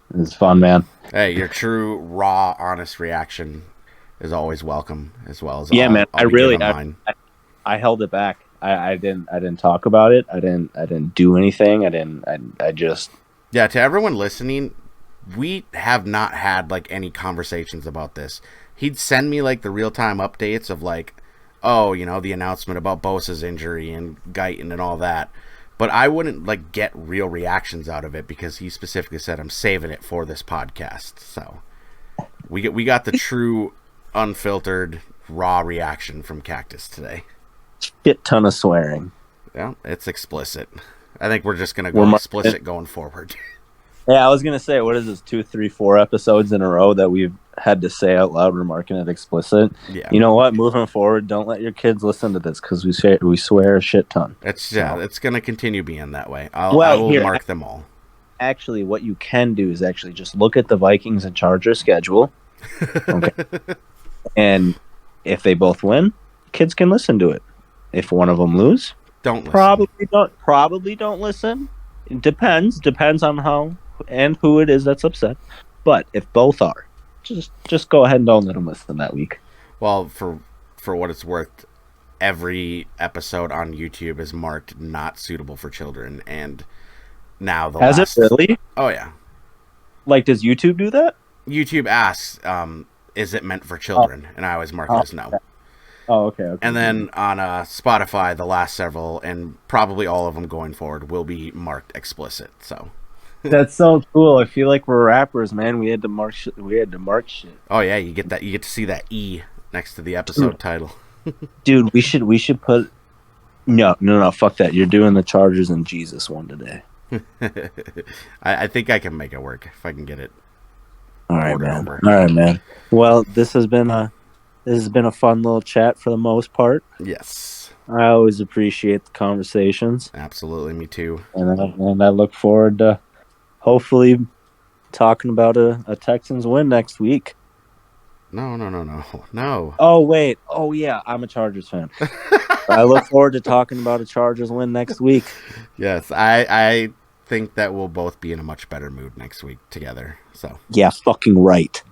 S4: It was fun, man.
S2: Hey, your true, raw, honest reaction is always welcome, as well as
S4: man.
S2: I
S4: held it back. I didn't talk about it. I didn't do anything. I just.
S2: Yeah, to everyone listening, we have not had like any conversations about this. He'd send me like the real-time updates of like, oh, the announcement about Bosa's injury and Guyton and all that. But I wouldn't like get real reactions out of it because he specifically said I'm saving it for this podcast. So we got the true, unfiltered, raw reaction from Cactus today.
S4: Shit ton of swearing.
S2: Yeah, it's explicit. I think we're just gonna go explicit going forward.
S4: Yeah, I was gonna say, what is this? 2, 3, 4 episodes in a row that we've had to say out loud we're marking it explicit.
S2: Yeah.
S4: You know what? Moving forward, don't let your kids listen to this because we swear a shit ton.
S2: It's gonna continue being that way. I will mark them all.
S4: Actually, what you can do is actually just look at the Vikings and Chargers schedule. Okay. And if they both win, kids can listen to it. If one of them lose,
S2: don't listen.
S4: Probably don't listen. It depends on how and who it is that's upset. But if both are, just go ahead and don't let them listen that week.
S2: Well, for what it's worth, every episode on YouTube is marked not suitable for children, and now
S4: it really?
S2: Oh yeah.
S4: Like, does YouTube do that?
S2: YouTube asks, is it meant for children? And I always mark it as no.
S4: Oh, okay.
S2: And then on Spotify, the last several, and probably all of them going forward, will be marked explicit. So
S4: that's so cool. I feel like we're rappers, man. We had to mark shit.
S2: Oh yeah, you get to see that E next to the episode title.
S4: Dude, we should put. No, fuck that. You're doing the Chargers and Jesus one today.
S2: I think I can make it work if I can get it.
S4: All right, man. Well, this has been a fun little chat for the most part.
S2: Yes.
S4: I always appreciate the conversations.
S2: Absolutely, me too.
S4: And I look forward to hopefully talking about a Texans win next week.
S2: No.
S4: Oh, wait. Oh, yeah. I'm a Chargers fan. I look forward to talking about a Chargers win next week.
S2: Yes, I think that we'll both be in a much better mood next week together. So
S4: yeah, fucking right.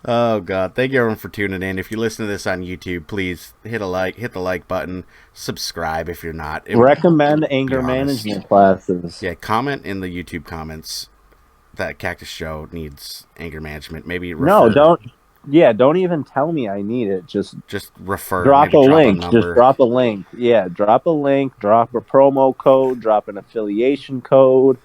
S2: Oh God, thank you everyone for tuning in. If you listen to this on YouTube, please hit the like button, subscribe if you're not.
S4: Recommend anger management classes.
S2: Yeah, comment in the YouTube comments that Cactus Show needs anger management. Maybe refer.
S4: Don't even tell me I need it. Just
S2: refer.
S4: Drop a link. Just drop a link. Yeah, drop a link. Drop a promo code. Drop an affiliation code.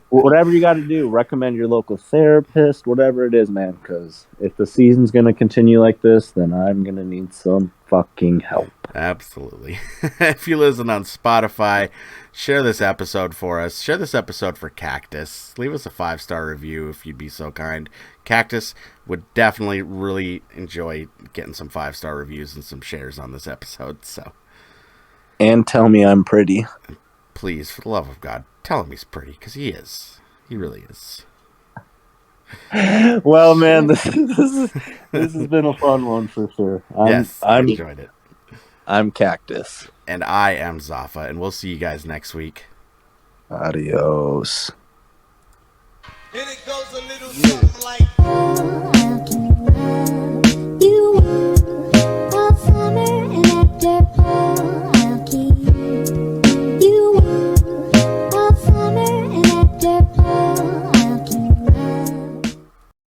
S4: Whatever you got to do. Recommend your local therapist. Whatever it is, man. Because if the season's gonna continue like this, then I'm gonna need some fucking help.
S2: Absolutely. If you listen on Spotify, share this episode for us. Share this episode for Cactus. Leave us a 5-star review if you'd be so kind. Cactus would definitely really enjoy getting some 5-star reviews and some shares on this episode. So,
S4: and tell me I'm pretty.
S2: Please, for the love of God, tell him he's pretty, because he is. He really is.
S4: Well, man, this has been a fun one for sure.
S2: I enjoyed it.
S4: I'm Cactus.
S2: And I am Zaffa, and we'll see you guys next week.
S4: Adios.
S1: And it goes a little